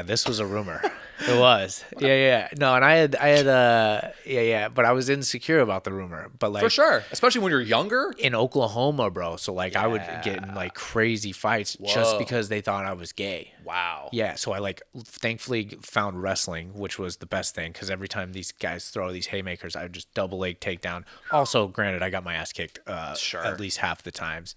Speaker 1: This was a rumor. It was. Yeah. No, and I had but I was insecure about the rumor. But like,
Speaker 2: For sure, especially when you're younger.
Speaker 1: in Oklahoma, bro. So like, I would get in like crazy fights just
Speaker 2: Whoa.
Speaker 1: because they thought I was gay.
Speaker 2: Wow.
Speaker 1: Yeah, so I like thankfully found wrestling, which was the best thing because every time these guys throw these haymakers, I would just double leg takedown. Also, granted, I got my ass kicked
Speaker 2: Sure.
Speaker 1: at least half the times.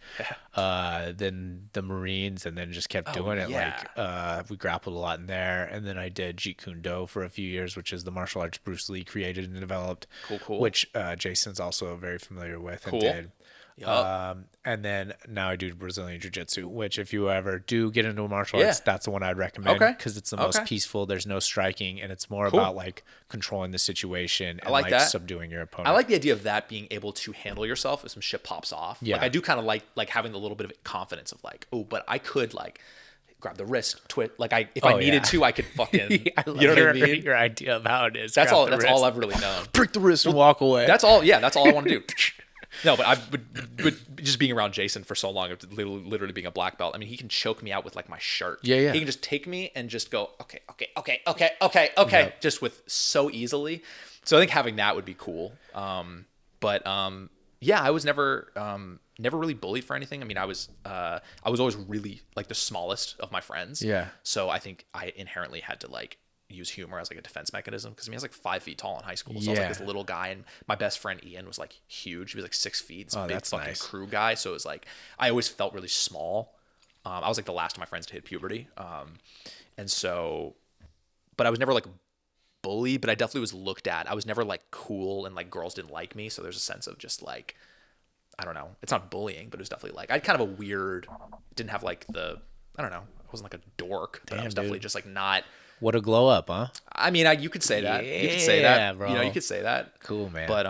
Speaker 1: Then the Marines, and then just kept doing it.
Speaker 2: yeah.
Speaker 1: Like we grappled a lot in there, and then I did Jeet Kune Do for a few years, which is the martial arts Bruce Lee created and developed.
Speaker 2: Cool.
Speaker 1: Which Jason's also very familiar with and
Speaker 2: Cool.
Speaker 1: did.
Speaker 2: Yup.
Speaker 1: And then now I do Brazilian Jiu-Jitsu, which if you ever do get into martial arts, that's the one I'd recommend
Speaker 2: Okay.
Speaker 1: because it's the most
Speaker 2: Okay.
Speaker 1: peaceful. There's no striking, and it's more
Speaker 2: Cool.
Speaker 1: about like controlling the situation and
Speaker 2: like that.
Speaker 1: subduing your opponent.
Speaker 2: I like the idea of that, being able to handle yourself if some shit pops off.
Speaker 1: Yeah.
Speaker 2: Like I do kind of like having a little bit of confidence of like, oh, but I could like grab the wrist, if I needed to, I could fucking.
Speaker 1: I love
Speaker 2: you know
Speaker 1: your,
Speaker 2: what I mean?
Speaker 1: your idea of how it is.
Speaker 2: That's
Speaker 1: Grab
Speaker 2: all.
Speaker 1: the
Speaker 2: That's
Speaker 1: wrist,
Speaker 2: all I've really known.
Speaker 1: break the wrist and walk away.
Speaker 2: That's all. Yeah, that's all I want to do. No, but just being around Jason for so long, literally being a black belt. I mean, he can choke me out with like my shirt.
Speaker 1: Yeah.
Speaker 2: He can just take me and just go, okay, just with so easily. So I think having that would be cool. Yeah, I was never really bullied for anything. I mean, I was always really like the smallest of my friends.
Speaker 1: Yeah.
Speaker 2: So I think I inherently had to like use humor as like a defense mechanism because I mean I was like 5 feet tall in high school, so I was like this little guy, and my best friend Ian was like huge. He was like 6 feet, this big fucking
Speaker 1: nice.
Speaker 2: crew guy. So it was like I always felt really small. I was like the last of my friends to hit puberty, and so, but I was never like bullied, but I definitely was looked at. I was never like cool, and like girls didn't like me, so there's a sense of just like, I don't know. It's not bullying, but it was definitely like I had kind of a weird. Didn't have like I don't know. I wasn't like a dork, but I was definitely just like not.
Speaker 1: What a glow up, huh?
Speaker 2: I mean, you could say that. You could say that,
Speaker 1: bro.
Speaker 2: You know, you could say that.
Speaker 1: Cool, man.
Speaker 2: But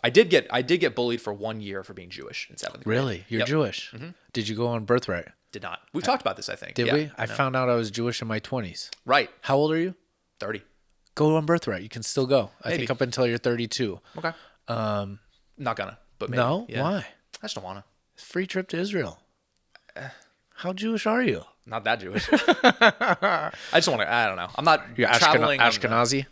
Speaker 2: I did get bullied for 1 year for being Jewish in 7th grade.
Speaker 1: Really? You're Jewish? Mm-hmm. Did you go on birthright?
Speaker 2: Did not. We've talked about this, I think.
Speaker 1: Did we? I found out I was Jewish in my 20s.
Speaker 2: Right.
Speaker 1: How old are you?
Speaker 2: 30.
Speaker 1: Go on birthright. You can still go. I
Speaker 2: Maybe.
Speaker 1: think up until you're 32.
Speaker 2: Okay. Not gonna. But maybe.
Speaker 1: No?
Speaker 2: Yeah.
Speaker 1: Why?
Speaker 2: I just don't wanna.
Speaker 1: Free trip to Israel. How Jewish are you?
Speaker 2: Not that Jewish. I just want to. I don't know. I'm not
Speaker 1: You're
Speaker 2: traveling.
Speaker 1: Ashkenazi?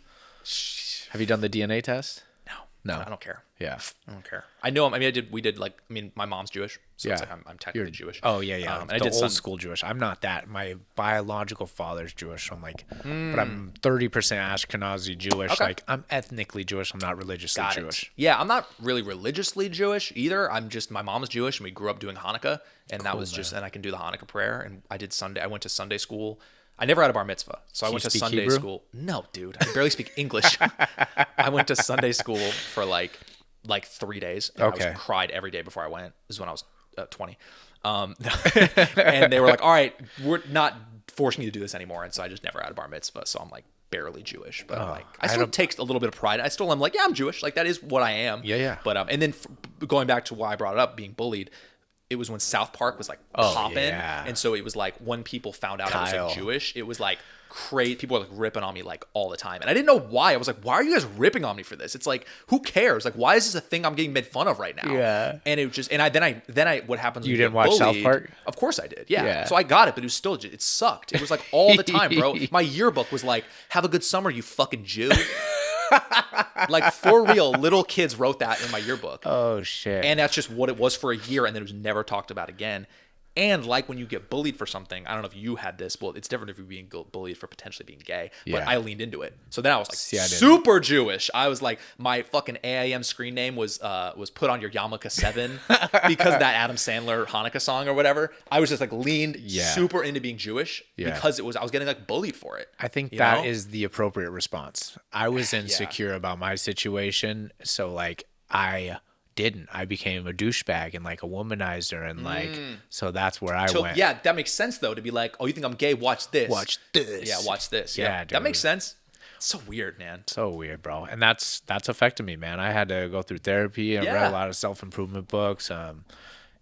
Speaker 1: Have you done the DNA test?
Speaker 2: No.
Speaker 1: No.
Speaker 2: I don't care.
Speaker 1: Yeah.
Speaker 2: I don't care. I know. I mean, we did like. I mean, my mom's Jewish, so it's
Speaker 1: Yeah.
Speaker 2: like I'm technically Jewish.
Speaker 1: Oh, yeah.
Speaker 2: And
Speaker 1: the
Speaker 2: I did
Speaker 1: old school Jewish. I'm not that. My biological father's Jewish. So I'm like, but I'm 30% Ashkenazi Jewish.
Speaker 2: Okay.
Speaker 1: Like, I'm ethnically Jewish. I'm not religiously
Speaker 2: Got it.
Speaker 1: Jewish.
Speaker 2: Yeah, I'm not really religiously Jewish either. I'm just, my mom's Jewish and we grew up doing Hanukkah, and that was just, and I can do the Hanukkah prayer. And I did I went to Sunday school. I never had a bar mitzvah, so I went to
Speaker 1: speak
Speaker 2: Sunday
Speaker 1: Hebrew?
Speaker 2: school. No, dude, I barely speak English. I went to Sunday school for like 3 days. And
Speaker 1: Okay.
Speaker 2: I cried every day before I went. This is when I was 20. And they were like, all right, we're not forcing you to do this anymore. And so I just never had a bar mitzvah. So I'm like barely Jewish, but I'm like, I still take a little bit of pride. I still am like, yeah, I'm Jewish. Like that is what I am.
Speaker 1: Yeah.
Speaker 2: But, and then going back to why I brought it up, being bullied, it was when South Park was like popping,
Speaker 1: yeah.
Speaker 2: and so it was like when people found out I was like Jewish, it was like crazy. People were like ripping on me like all the time, and I didn't know why. I was like, why are you guys ripping on me for this? It's like, who cares? Like, why is this a thing I'm getting made fun of right now?
Speaker 1: Yeah.
Speaker 2: And it just, and then I what happens?
Speaker 1: You
Speaker 2: when
Speaker 1: didn't
Speaker 2: get
Speaker 1: watch
Speaker 2: bullied,
Speaker 1: South Park?
Speaker 2: Of course I did. Yeah. So I got it, but it was still, it sucked. It was like all the time, bro. My yearbook was like, "Have a good summer, you fucking Jew." Like, for real, little kids wrote that in my yearbook.
Speaker 1: Oh shit.
Speaker 2: And that's just what it was for a year, and then it was never talked about again. And like when you get bullied for something, I don't know if you had this, well, it's different if you're being bullied for potentially being gay, but I leaned into it. So then I was like super Jewish. I was like, my fucking AIM screen name was put on your yarmulke 7 because of that Adam Sandler Hanukkah song or whatever. I was just like leaned super into being Jewish because I was getting like bullied for it.
Speaker 1: I think that is the appropriate response. I was insecure about my situation, so like I became a douchebag and like a womanizer, and like so that's where I went.
Speaker 2: Yeah, that makes sense though, to be like, oh, you think I'm gay? Watch this. Yeah, watch this. Yeah,
Speaker 1: dude.
Speaker 2: That makes sense. It's so weird, man.
Speaker 1: So weird, bro. And that's affected me, man. I had to go through therapy. I read a lot of self-improvement books.
Speaker 2: Well,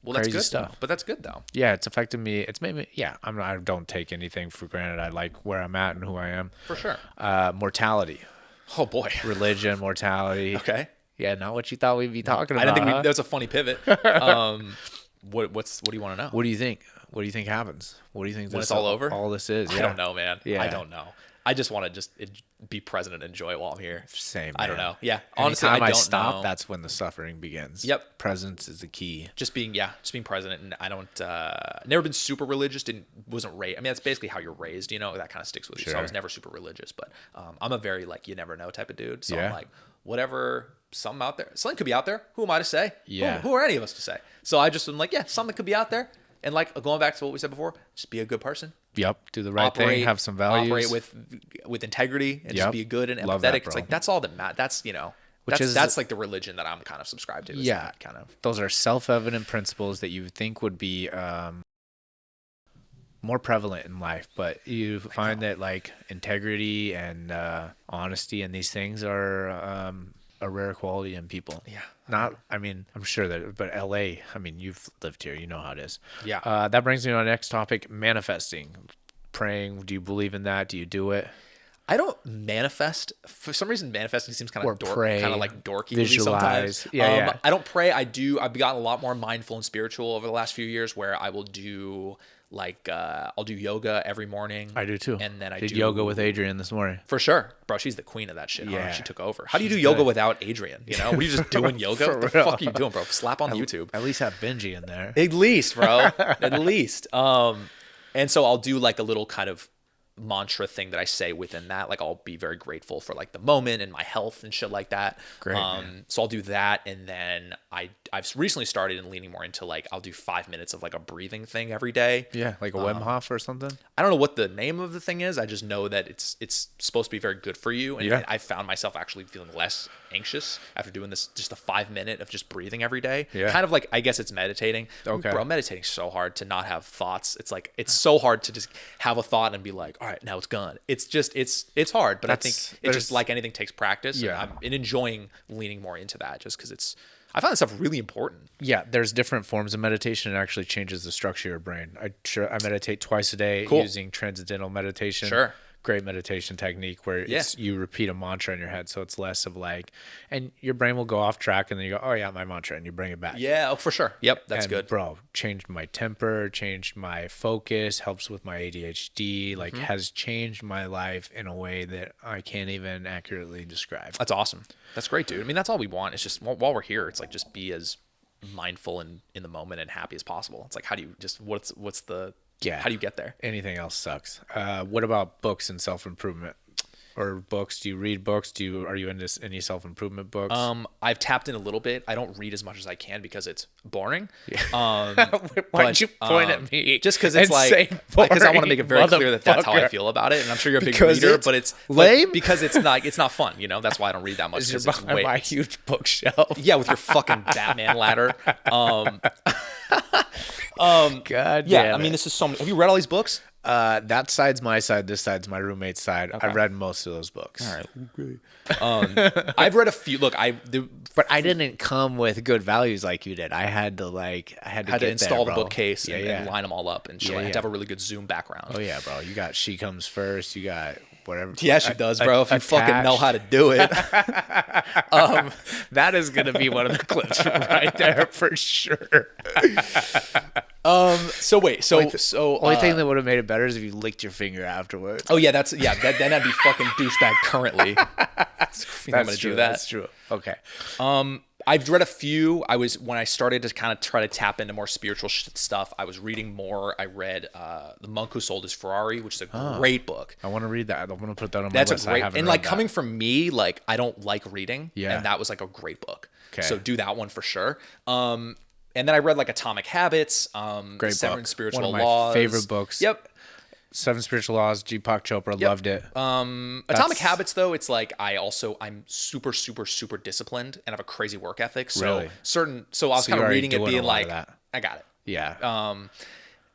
Speaker 2: that's good stuff. But that's good though.
Speaker 1: Yeah, it's affected me. It's made me. Yeah, I don't take anything for granted. I like where I'm at and who I am.
Speaker 2: For sure.
Speaker 1: Mortality.
Speaker 2: Oh boy.
Speaker 1: Religion, mortality.
Speaker 2: Okay.
Speaker 1: Yeah, not what you thought we'd be talking about.
Speaker 2: I didn't think that was a funny pivot. What do you want to know?
Speaker 1: What do you think? What do you think happens? What do you think
Speaker 2: when it's all over?
Speaker 1: All this is.
Speaker 2: I don't know, man.
Speaker 1: Yeah.
Speaker 2: I don't know. I just want to be present and enjoy it while I'm here.
Speaker 1: Same.
Speaker 2: I don't know. Yeah.
Speaker 1: Honestly,
Speaker 2: Anytime
Speaker 1: I
Speaker 2: don't
Speaker 1: stop,
Speaker 2: know.
Speaker 1: that's when the suffering begins.
Speaker 2: Yep.
Speaker 1: Presence is the key.
Speaker 2: Just being present. And I don't, never been super religious. Wasn't raised. I mean, that's basically how you're raised, you know, that kind of sticks with you. So I was never super religious, but I'm a very like, you never know type of dude. So I'm like, whatever, something out there. Something could be out there. Who am I to say?
Speaker 1: Yeah.
Speaker 2: Who are any of us to say? So I just am like, something could be out there. And like going back to what we said before, just be a good person.
Speaker 1: Yep. Do the right thing. Have some values.
Speaker 2: Operate with integrity and just be good and empathetic. It's like, that's all that matters. That's, you know, that's like the religion that I'm kind of subscribed to.
Speaker 1: Yeah.
Speaker 2: Kind of.
Speaker 1: Those are self-evident principles that you think would be more prevalent in life, but you find that like integrity and honesty and these things are a rare quality in people.
Speaker 2: Yeah.
Speaker 1: I mean, I'm sure that, but LA, I mean, you've lived here, you know how it is.
Speaker 2: Yeah.
Speaker 1: That brings me to our next topic, manifesting. Praying. Do you believe in that? Do you do it?
Speaker 2: I don't manifest. For some reason, manifesting seems kind of like dorky to me
Speaker 1: visualize.
Speaker 2: sometimes.
Speaker 1: Yeah.
Speaker 2: I don't pray. I've gotten a lot more mindful and spiritual over the last few years, where I will do like I'll do yoga every morning.
Speaker 1: I do too.
Speaker 2: And then I
Speaker 1: did
Speaker 2: do
Speaker 1: yoga with Adrian this morning.
Speaker 2: For sure, bro. She's the queen of that shit.
Speaker 1: Yeah,
Speaker 2: she took over. How do you do yoga without Adrian? You know, what are you just doing yoga? What the fuck are you doing, bro? Slap on YouTube.
Speaker 1: At least have Benji in there.
Speaker 2: At least, bro. At least. And so I'll do like a little kind of mantra thing that I say within that. Like I'll be very grateful for like the moment and my health and shit like that.
Speaker 1: Great.
Speaker 2: So I'll do that, and then I've recently started and leaning more into like I'll do 5 minutes of like a breathing thing every day.
Speaker 1: Yeah, like a Wim Hof or something.
Speaker 2: I don't know what the name of the thing is. I just know that it's supposed to be very good for you, and I found myself actually feeling less anxious after doing this. Just a 5 minute of just breathing every day.
Speaker 1: Yeah.
Speaker 2: Kind of like, I guess it's meditating.
Speaker 1: Okay.
Speaker 2: Bro, meditating's so hard to not have thoughts. It's like it's so hard to just have a thought and be like, all right, now it's gone. It's just it's hard, but I think it's just like anything takes practice.
Speaker 1: Yeah.
Speaker 2: And I'm enjoying leaning more into that just because I find this stuff really important.
Speaker 1: Yeah, there's different forms of meditation. It actually changes the structure of your brain. I meditate twice a day using transcendental meditation.
Speaker 2: Sure.
Speaker 1: Great meditation technique where you repeat a mantra in your head, so it's less of like, and your brain will go off track, and then you go, oh yeah, my mantra, and you bring it back.
Speaker 2: Yeah, for sure. Yep, that's good.
Speaker 1: Bro, changed my temper, changed my focus, helps with my ADHD, like has changed my life in a way that I can't even accurately describe.
Speaker 2: That's awesome. That's great, dude. I mean, that's all we want. It's just while we're here, it's like just be as mindful and in the moment and happy as possible. It's like, how do you just how do you get there?
Speaker 1: Anything else sucks. What about books and self-improvement? Or books? Do you read books? Are you into any self-improvement books?
Speaker 2: I've tapped in a little bit. I don't read as much as I can because it's boring.
Speaker 1: Yeah. Why'd you point at me?
Speaker 2: Just because it's like, because I want to make it very clear that that's how I feel about it. And I'm sure you're a big reader, but it's
Speaker 1: lame
Speaker 2: because it's not fun. You know, that's why I don't read that much.
Speaker 1: Because it's behind my huge bookshelf.
Speaker 2: Yeah, with your fucking Batman ladder.
Speaker 1: God
Speaker 2: Yeah,
Speaker 1: damn
Speaker 2: I mean,
Speaker 1: it.
Speaker 2: this is so many. Have you read all these books?
Speaker 1: That side's my side. This side's my roommate's side.
Speaker 2: Okay.
Speaker 1: I've read most of those books.
Speaker 2: All right. Okay. I've read a few. Look,
Speaker 1: But I didn't come with good values like you did. I had to
Speaker 2: had to
Speaker 1: get
Speaker 2: install
Speaker 1: there,
Speaker 2: the
Speaker 1: bro.
Speaker 2: bookcase
Speaker 1: Yeah,
Speaker 2: and
Speaker 1: yeah.
Speaker 2: line them all up and shit.
Speaker 1: Yeah,
Speaker 2: I had to
Speaker 1: yeah.
Speaker 2: have a really good Zoom background.
Speaker 1: Oh yeah, bro. You got She Comes First. You got whatever.
Speaker 2: Yeah, she does, bro. If you fucking know how to do it.
Speaker 1: That is gonna be one of the clips right there for sure.
Speaker 2: So wait, so
Speaker 1: Only thing that would have made it better is if you licked your finger afterwards.
Speaker 2: oh yeah, then I'd be fucking douchebag currently. I'm gonna do that.
Speaker 1: That's true. Okay.
Speaker 2: I've read a few. When I started to kind of try to tap into more spiritual stuff, I was reading more. I read The Monk Who Sold His Ferrari, which is a great book.
Speaker 1: I want to read that. I want to put that on my
Speaker 2: That's
Speaker 1: list.
Speaker 2: a great,
Speaker 1: I haven't
Speaker 2: and
Speaker 1: read
Speaker 2: like
Speaker 1: that.
Speaker 2: coming from me, like I don't like reading,
Speaker 1: Yeah.
Speaker 2: and that was like a great book.
Speaker 1: Okay.
Speaker 2: So do that one for sure. And then I read like Atomic Habits,
Speaker 1: Great
Speaker 2: Seven
Speaker 1: book.
Speaker 2: Spiritual
Speaker 1: One of my
Speaker 2: Laws.
Speaker 1: favorite books.
Speaker 2: Yep.
Speaker 1: Seven Spiritual Laws. Deepak Chopra.
Speaker 2: Yep.
Speaker 1: Loved it.
Speaker 2: Atomic Habits though, it's like I'm super super disciplined and have a crazy work ethic. So
Speaker 1: Really?
Speaker 2: so I was
Speaker 1: So
Speaker 2: kind
Speaker 1: you're
Speaker 2: of
Speaker 1: already
Speaker 2: reading it
Speaker 1: doing
Speaker 2: being
Speaker 1: a lot of
Speaker 2: like,
Speaker 1: that.
Speaker 2: I got it.
Speaker 1: Yeah.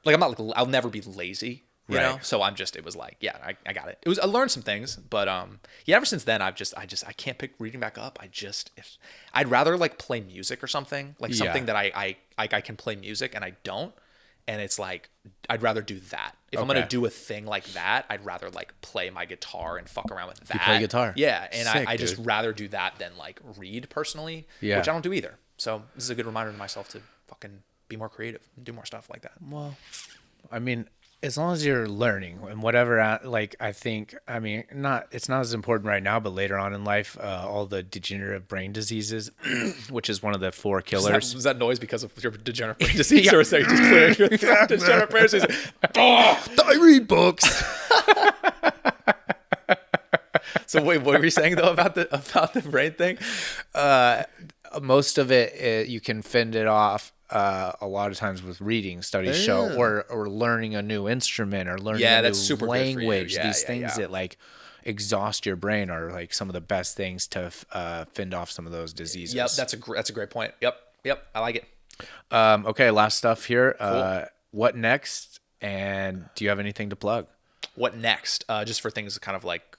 Speaker 2: Like I'm not like I'll never be lazy, you
Speaker 1: Right.
Speaker 2: know. So it was like, yeah, I got it. I learned some things, but yeah, ever since then I can't pick reading back up. I'd rather like play music or something, like something that I can play music and I don't. And it's like, I'd rather do that. If I'm going
Speaker 1: Okay.
Speaker 2: to do a thing like that, I'd rather like play my guitar and fuck around with that.
Speaker 1: You play guitar?
Speaker 2: Yeah. And
Speaker 1: Sick,
Speaker 2: I just
Speaker 1: dude.
Speaker 2: rather do that than like read personally,
Speaker 1: Yeah.
Speaker 2: which I don't do either. So this is a good reminder to myself to fucking be more creative and do more stuff like that.
Speaker 1: Well, I mean, as long as you're learning and whatever, like I think, I mean, it's not as important right now, but later on in life, all the degenerative brain diseases, which is one of the 4 killers.
Speaker 2: Was that noise because of your degenerate brain disease, or is that just clearing your degenerate brain disease?
Speaker 1: I read books.
Speaker 2: So wait, what were you saying though about the brain thing?
Speaker 1: Most of it, you can fend it off. A lot of times with reading, studies show, or learning a new instrument or learning a
Speaker 2: that's
Speaker 1: new
Speaker 2: super good for you.
Speaker 1: language.
Speaker 2: Yeah,
Speaker 1: These
Speaker 2: yeah,
Speaker 1: things
Speaker 2: yeah.
Speaker 1: that like exhaust your brain are like some of the best things to fend off some of those diseases.
Speaker 2: Yep, that's a great point. Yep, I like it.
Speaker 1: Okay, last stuff here. What next? And do you have anything to plug?
Speaker 2: What next? Just for things that kind of like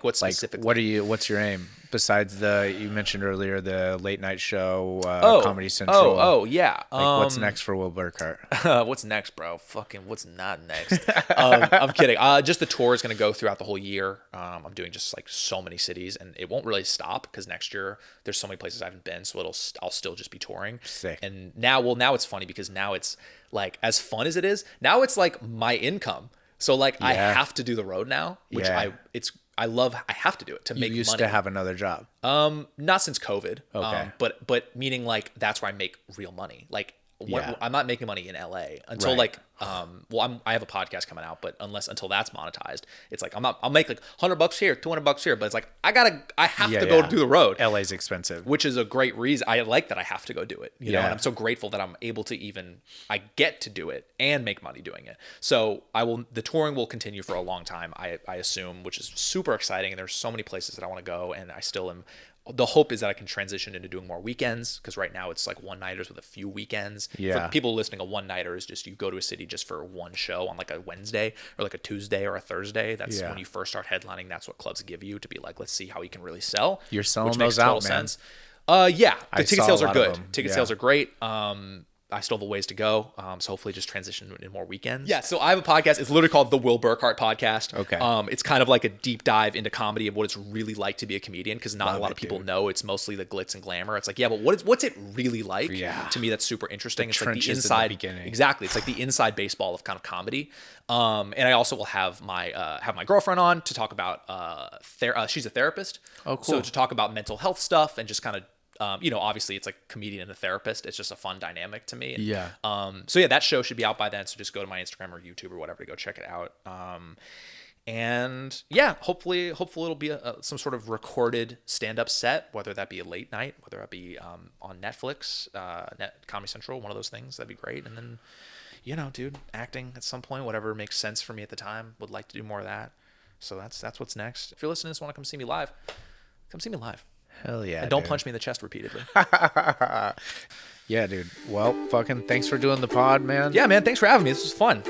Speaker 2: what specifically?
Speaker 1: What's your aim besides you mentioned earlier the late night show, Comedy Central?
Speaker 2: Oh, yeah.
Speaker 1: What's next for Will Burkart?
Speaker 2: What's next, bro? Fucking what's not next? I'm kidding. Just the tour is going to go throughout the whole year. I'm doing just like so many cities, and it won't really stop because next year there's so many places I haven't been, so I'll still just be touring.
Speaker 1: Sick.
Speaker 2: And now it's funny because now it's like, as fun as it is, now it's like my income. So like I have to do the road now, which I love. I have to do it to make money.
Speaker 1: You used to have another job.
Speaker 2: Not since COVID.
Speaker 1: Okay.
Speaker 2: But meaning like that's where I make real money. Like
Speaker 1: Yeah.
Speaker 2: I'm not making money in LA until
Speaker 1: Right.
Speaker 2: I have a podcast coming out, but until that's monetized, it's like I'll make like $100 here, $200 here, but it's like I have to go do the road.
Speaker 1: LA's expensive.
Speaker 2: Which is a great reason. I like that I have to go do it, you know,
Speaker 1: Yeah.
Speaker 2: and I'm so grateful that I'm able to I get to do it and make money doing it. So the touring will continue for a long time, I assume, which is super exciting. And there's so many places that I want to go, and I still am. The hope is that I can transition into doing more weekends, because right now it's like one-nighters with a few weekends.
Speaker 1: Yeah.
Speaker 2: For people listening, a one-nighter is just you go to a city just for one show on like a Wednesday or like a Tuesday or a Thursday. That's when you first start headlining. That's what clubs give you to be like, let's see how we can really sell.
Speaker 1: You're selling
Speaker 2: which makes
Speaker 1: those out,
Speaker 2: total
Speaker 1: man.
Speaker 2: sense. Yeah, the
Speaker 1: I
Speaker 2: ticket
Speaker 1: saw
Speaker 2: sales
Speaker 1: a
Speaker 2: are
Speaker 1: lot of
Speaker 2: good.
Speaker 1: them.
Speaker 2: Ticket
Speaker 1: Yeah.
Speaker 2: sales are great. I still have a ways to go. So hopefully just transition in more weekends. Yeah. So I have a podcast. It's literally called the Will Burkart Podcast.
Speaker 1: Okay.
Speaker 2: It's kind of like a deep dive into comedy of what it's really like to be a comedian, because not a lot of people know. It's mostly the glitz and glamour. It's like, yeah, but what's it really like?
Speaker 1: Yeah.
Speaker 2: To me, that's super interesting. It's like the
Speaker 1: trenches in the
Speaker 2: inside.
Speaker 1: beginning.
Speaker 2: Exactly. It's like the inside baseball of kind of comedy. And I also will have my girlfriend on to talk about she's a therapist.
Speaker 1: Oh, cool.
Speaker 2: So to talk about mental health stuff and just kind of obviously it's like a comedian and a therapist. It's just a fun dynamic to me. And,
Speaker 1: Yeah.
Speaker 2: So yeah, that show should be out by then. So just go to my Instagram or YouTube or whatever to go check it out. And yeah, hopefully it'll be some sort of recorded stand-up set, whether that be a late night, whether that be on Netflix, Comedy Central, one of those things. That'd be great. And then, dude, acting at some point, whatever makes sense for me at the time. Would like to do more of that. So that's what's next. If you're listening to this, want to come see me live, come see me live.
Speaker 1: Hell yeah.
Speaker 2: And don't
Speaker 1: dude.
Speaker 2: punch me in the chest repeatedly.
Speaker 1: Yeah, dude. Well, fucking thanks for doing the pod, man.
Speaker 2: Yeah, man. Thanks for having me. This was fun.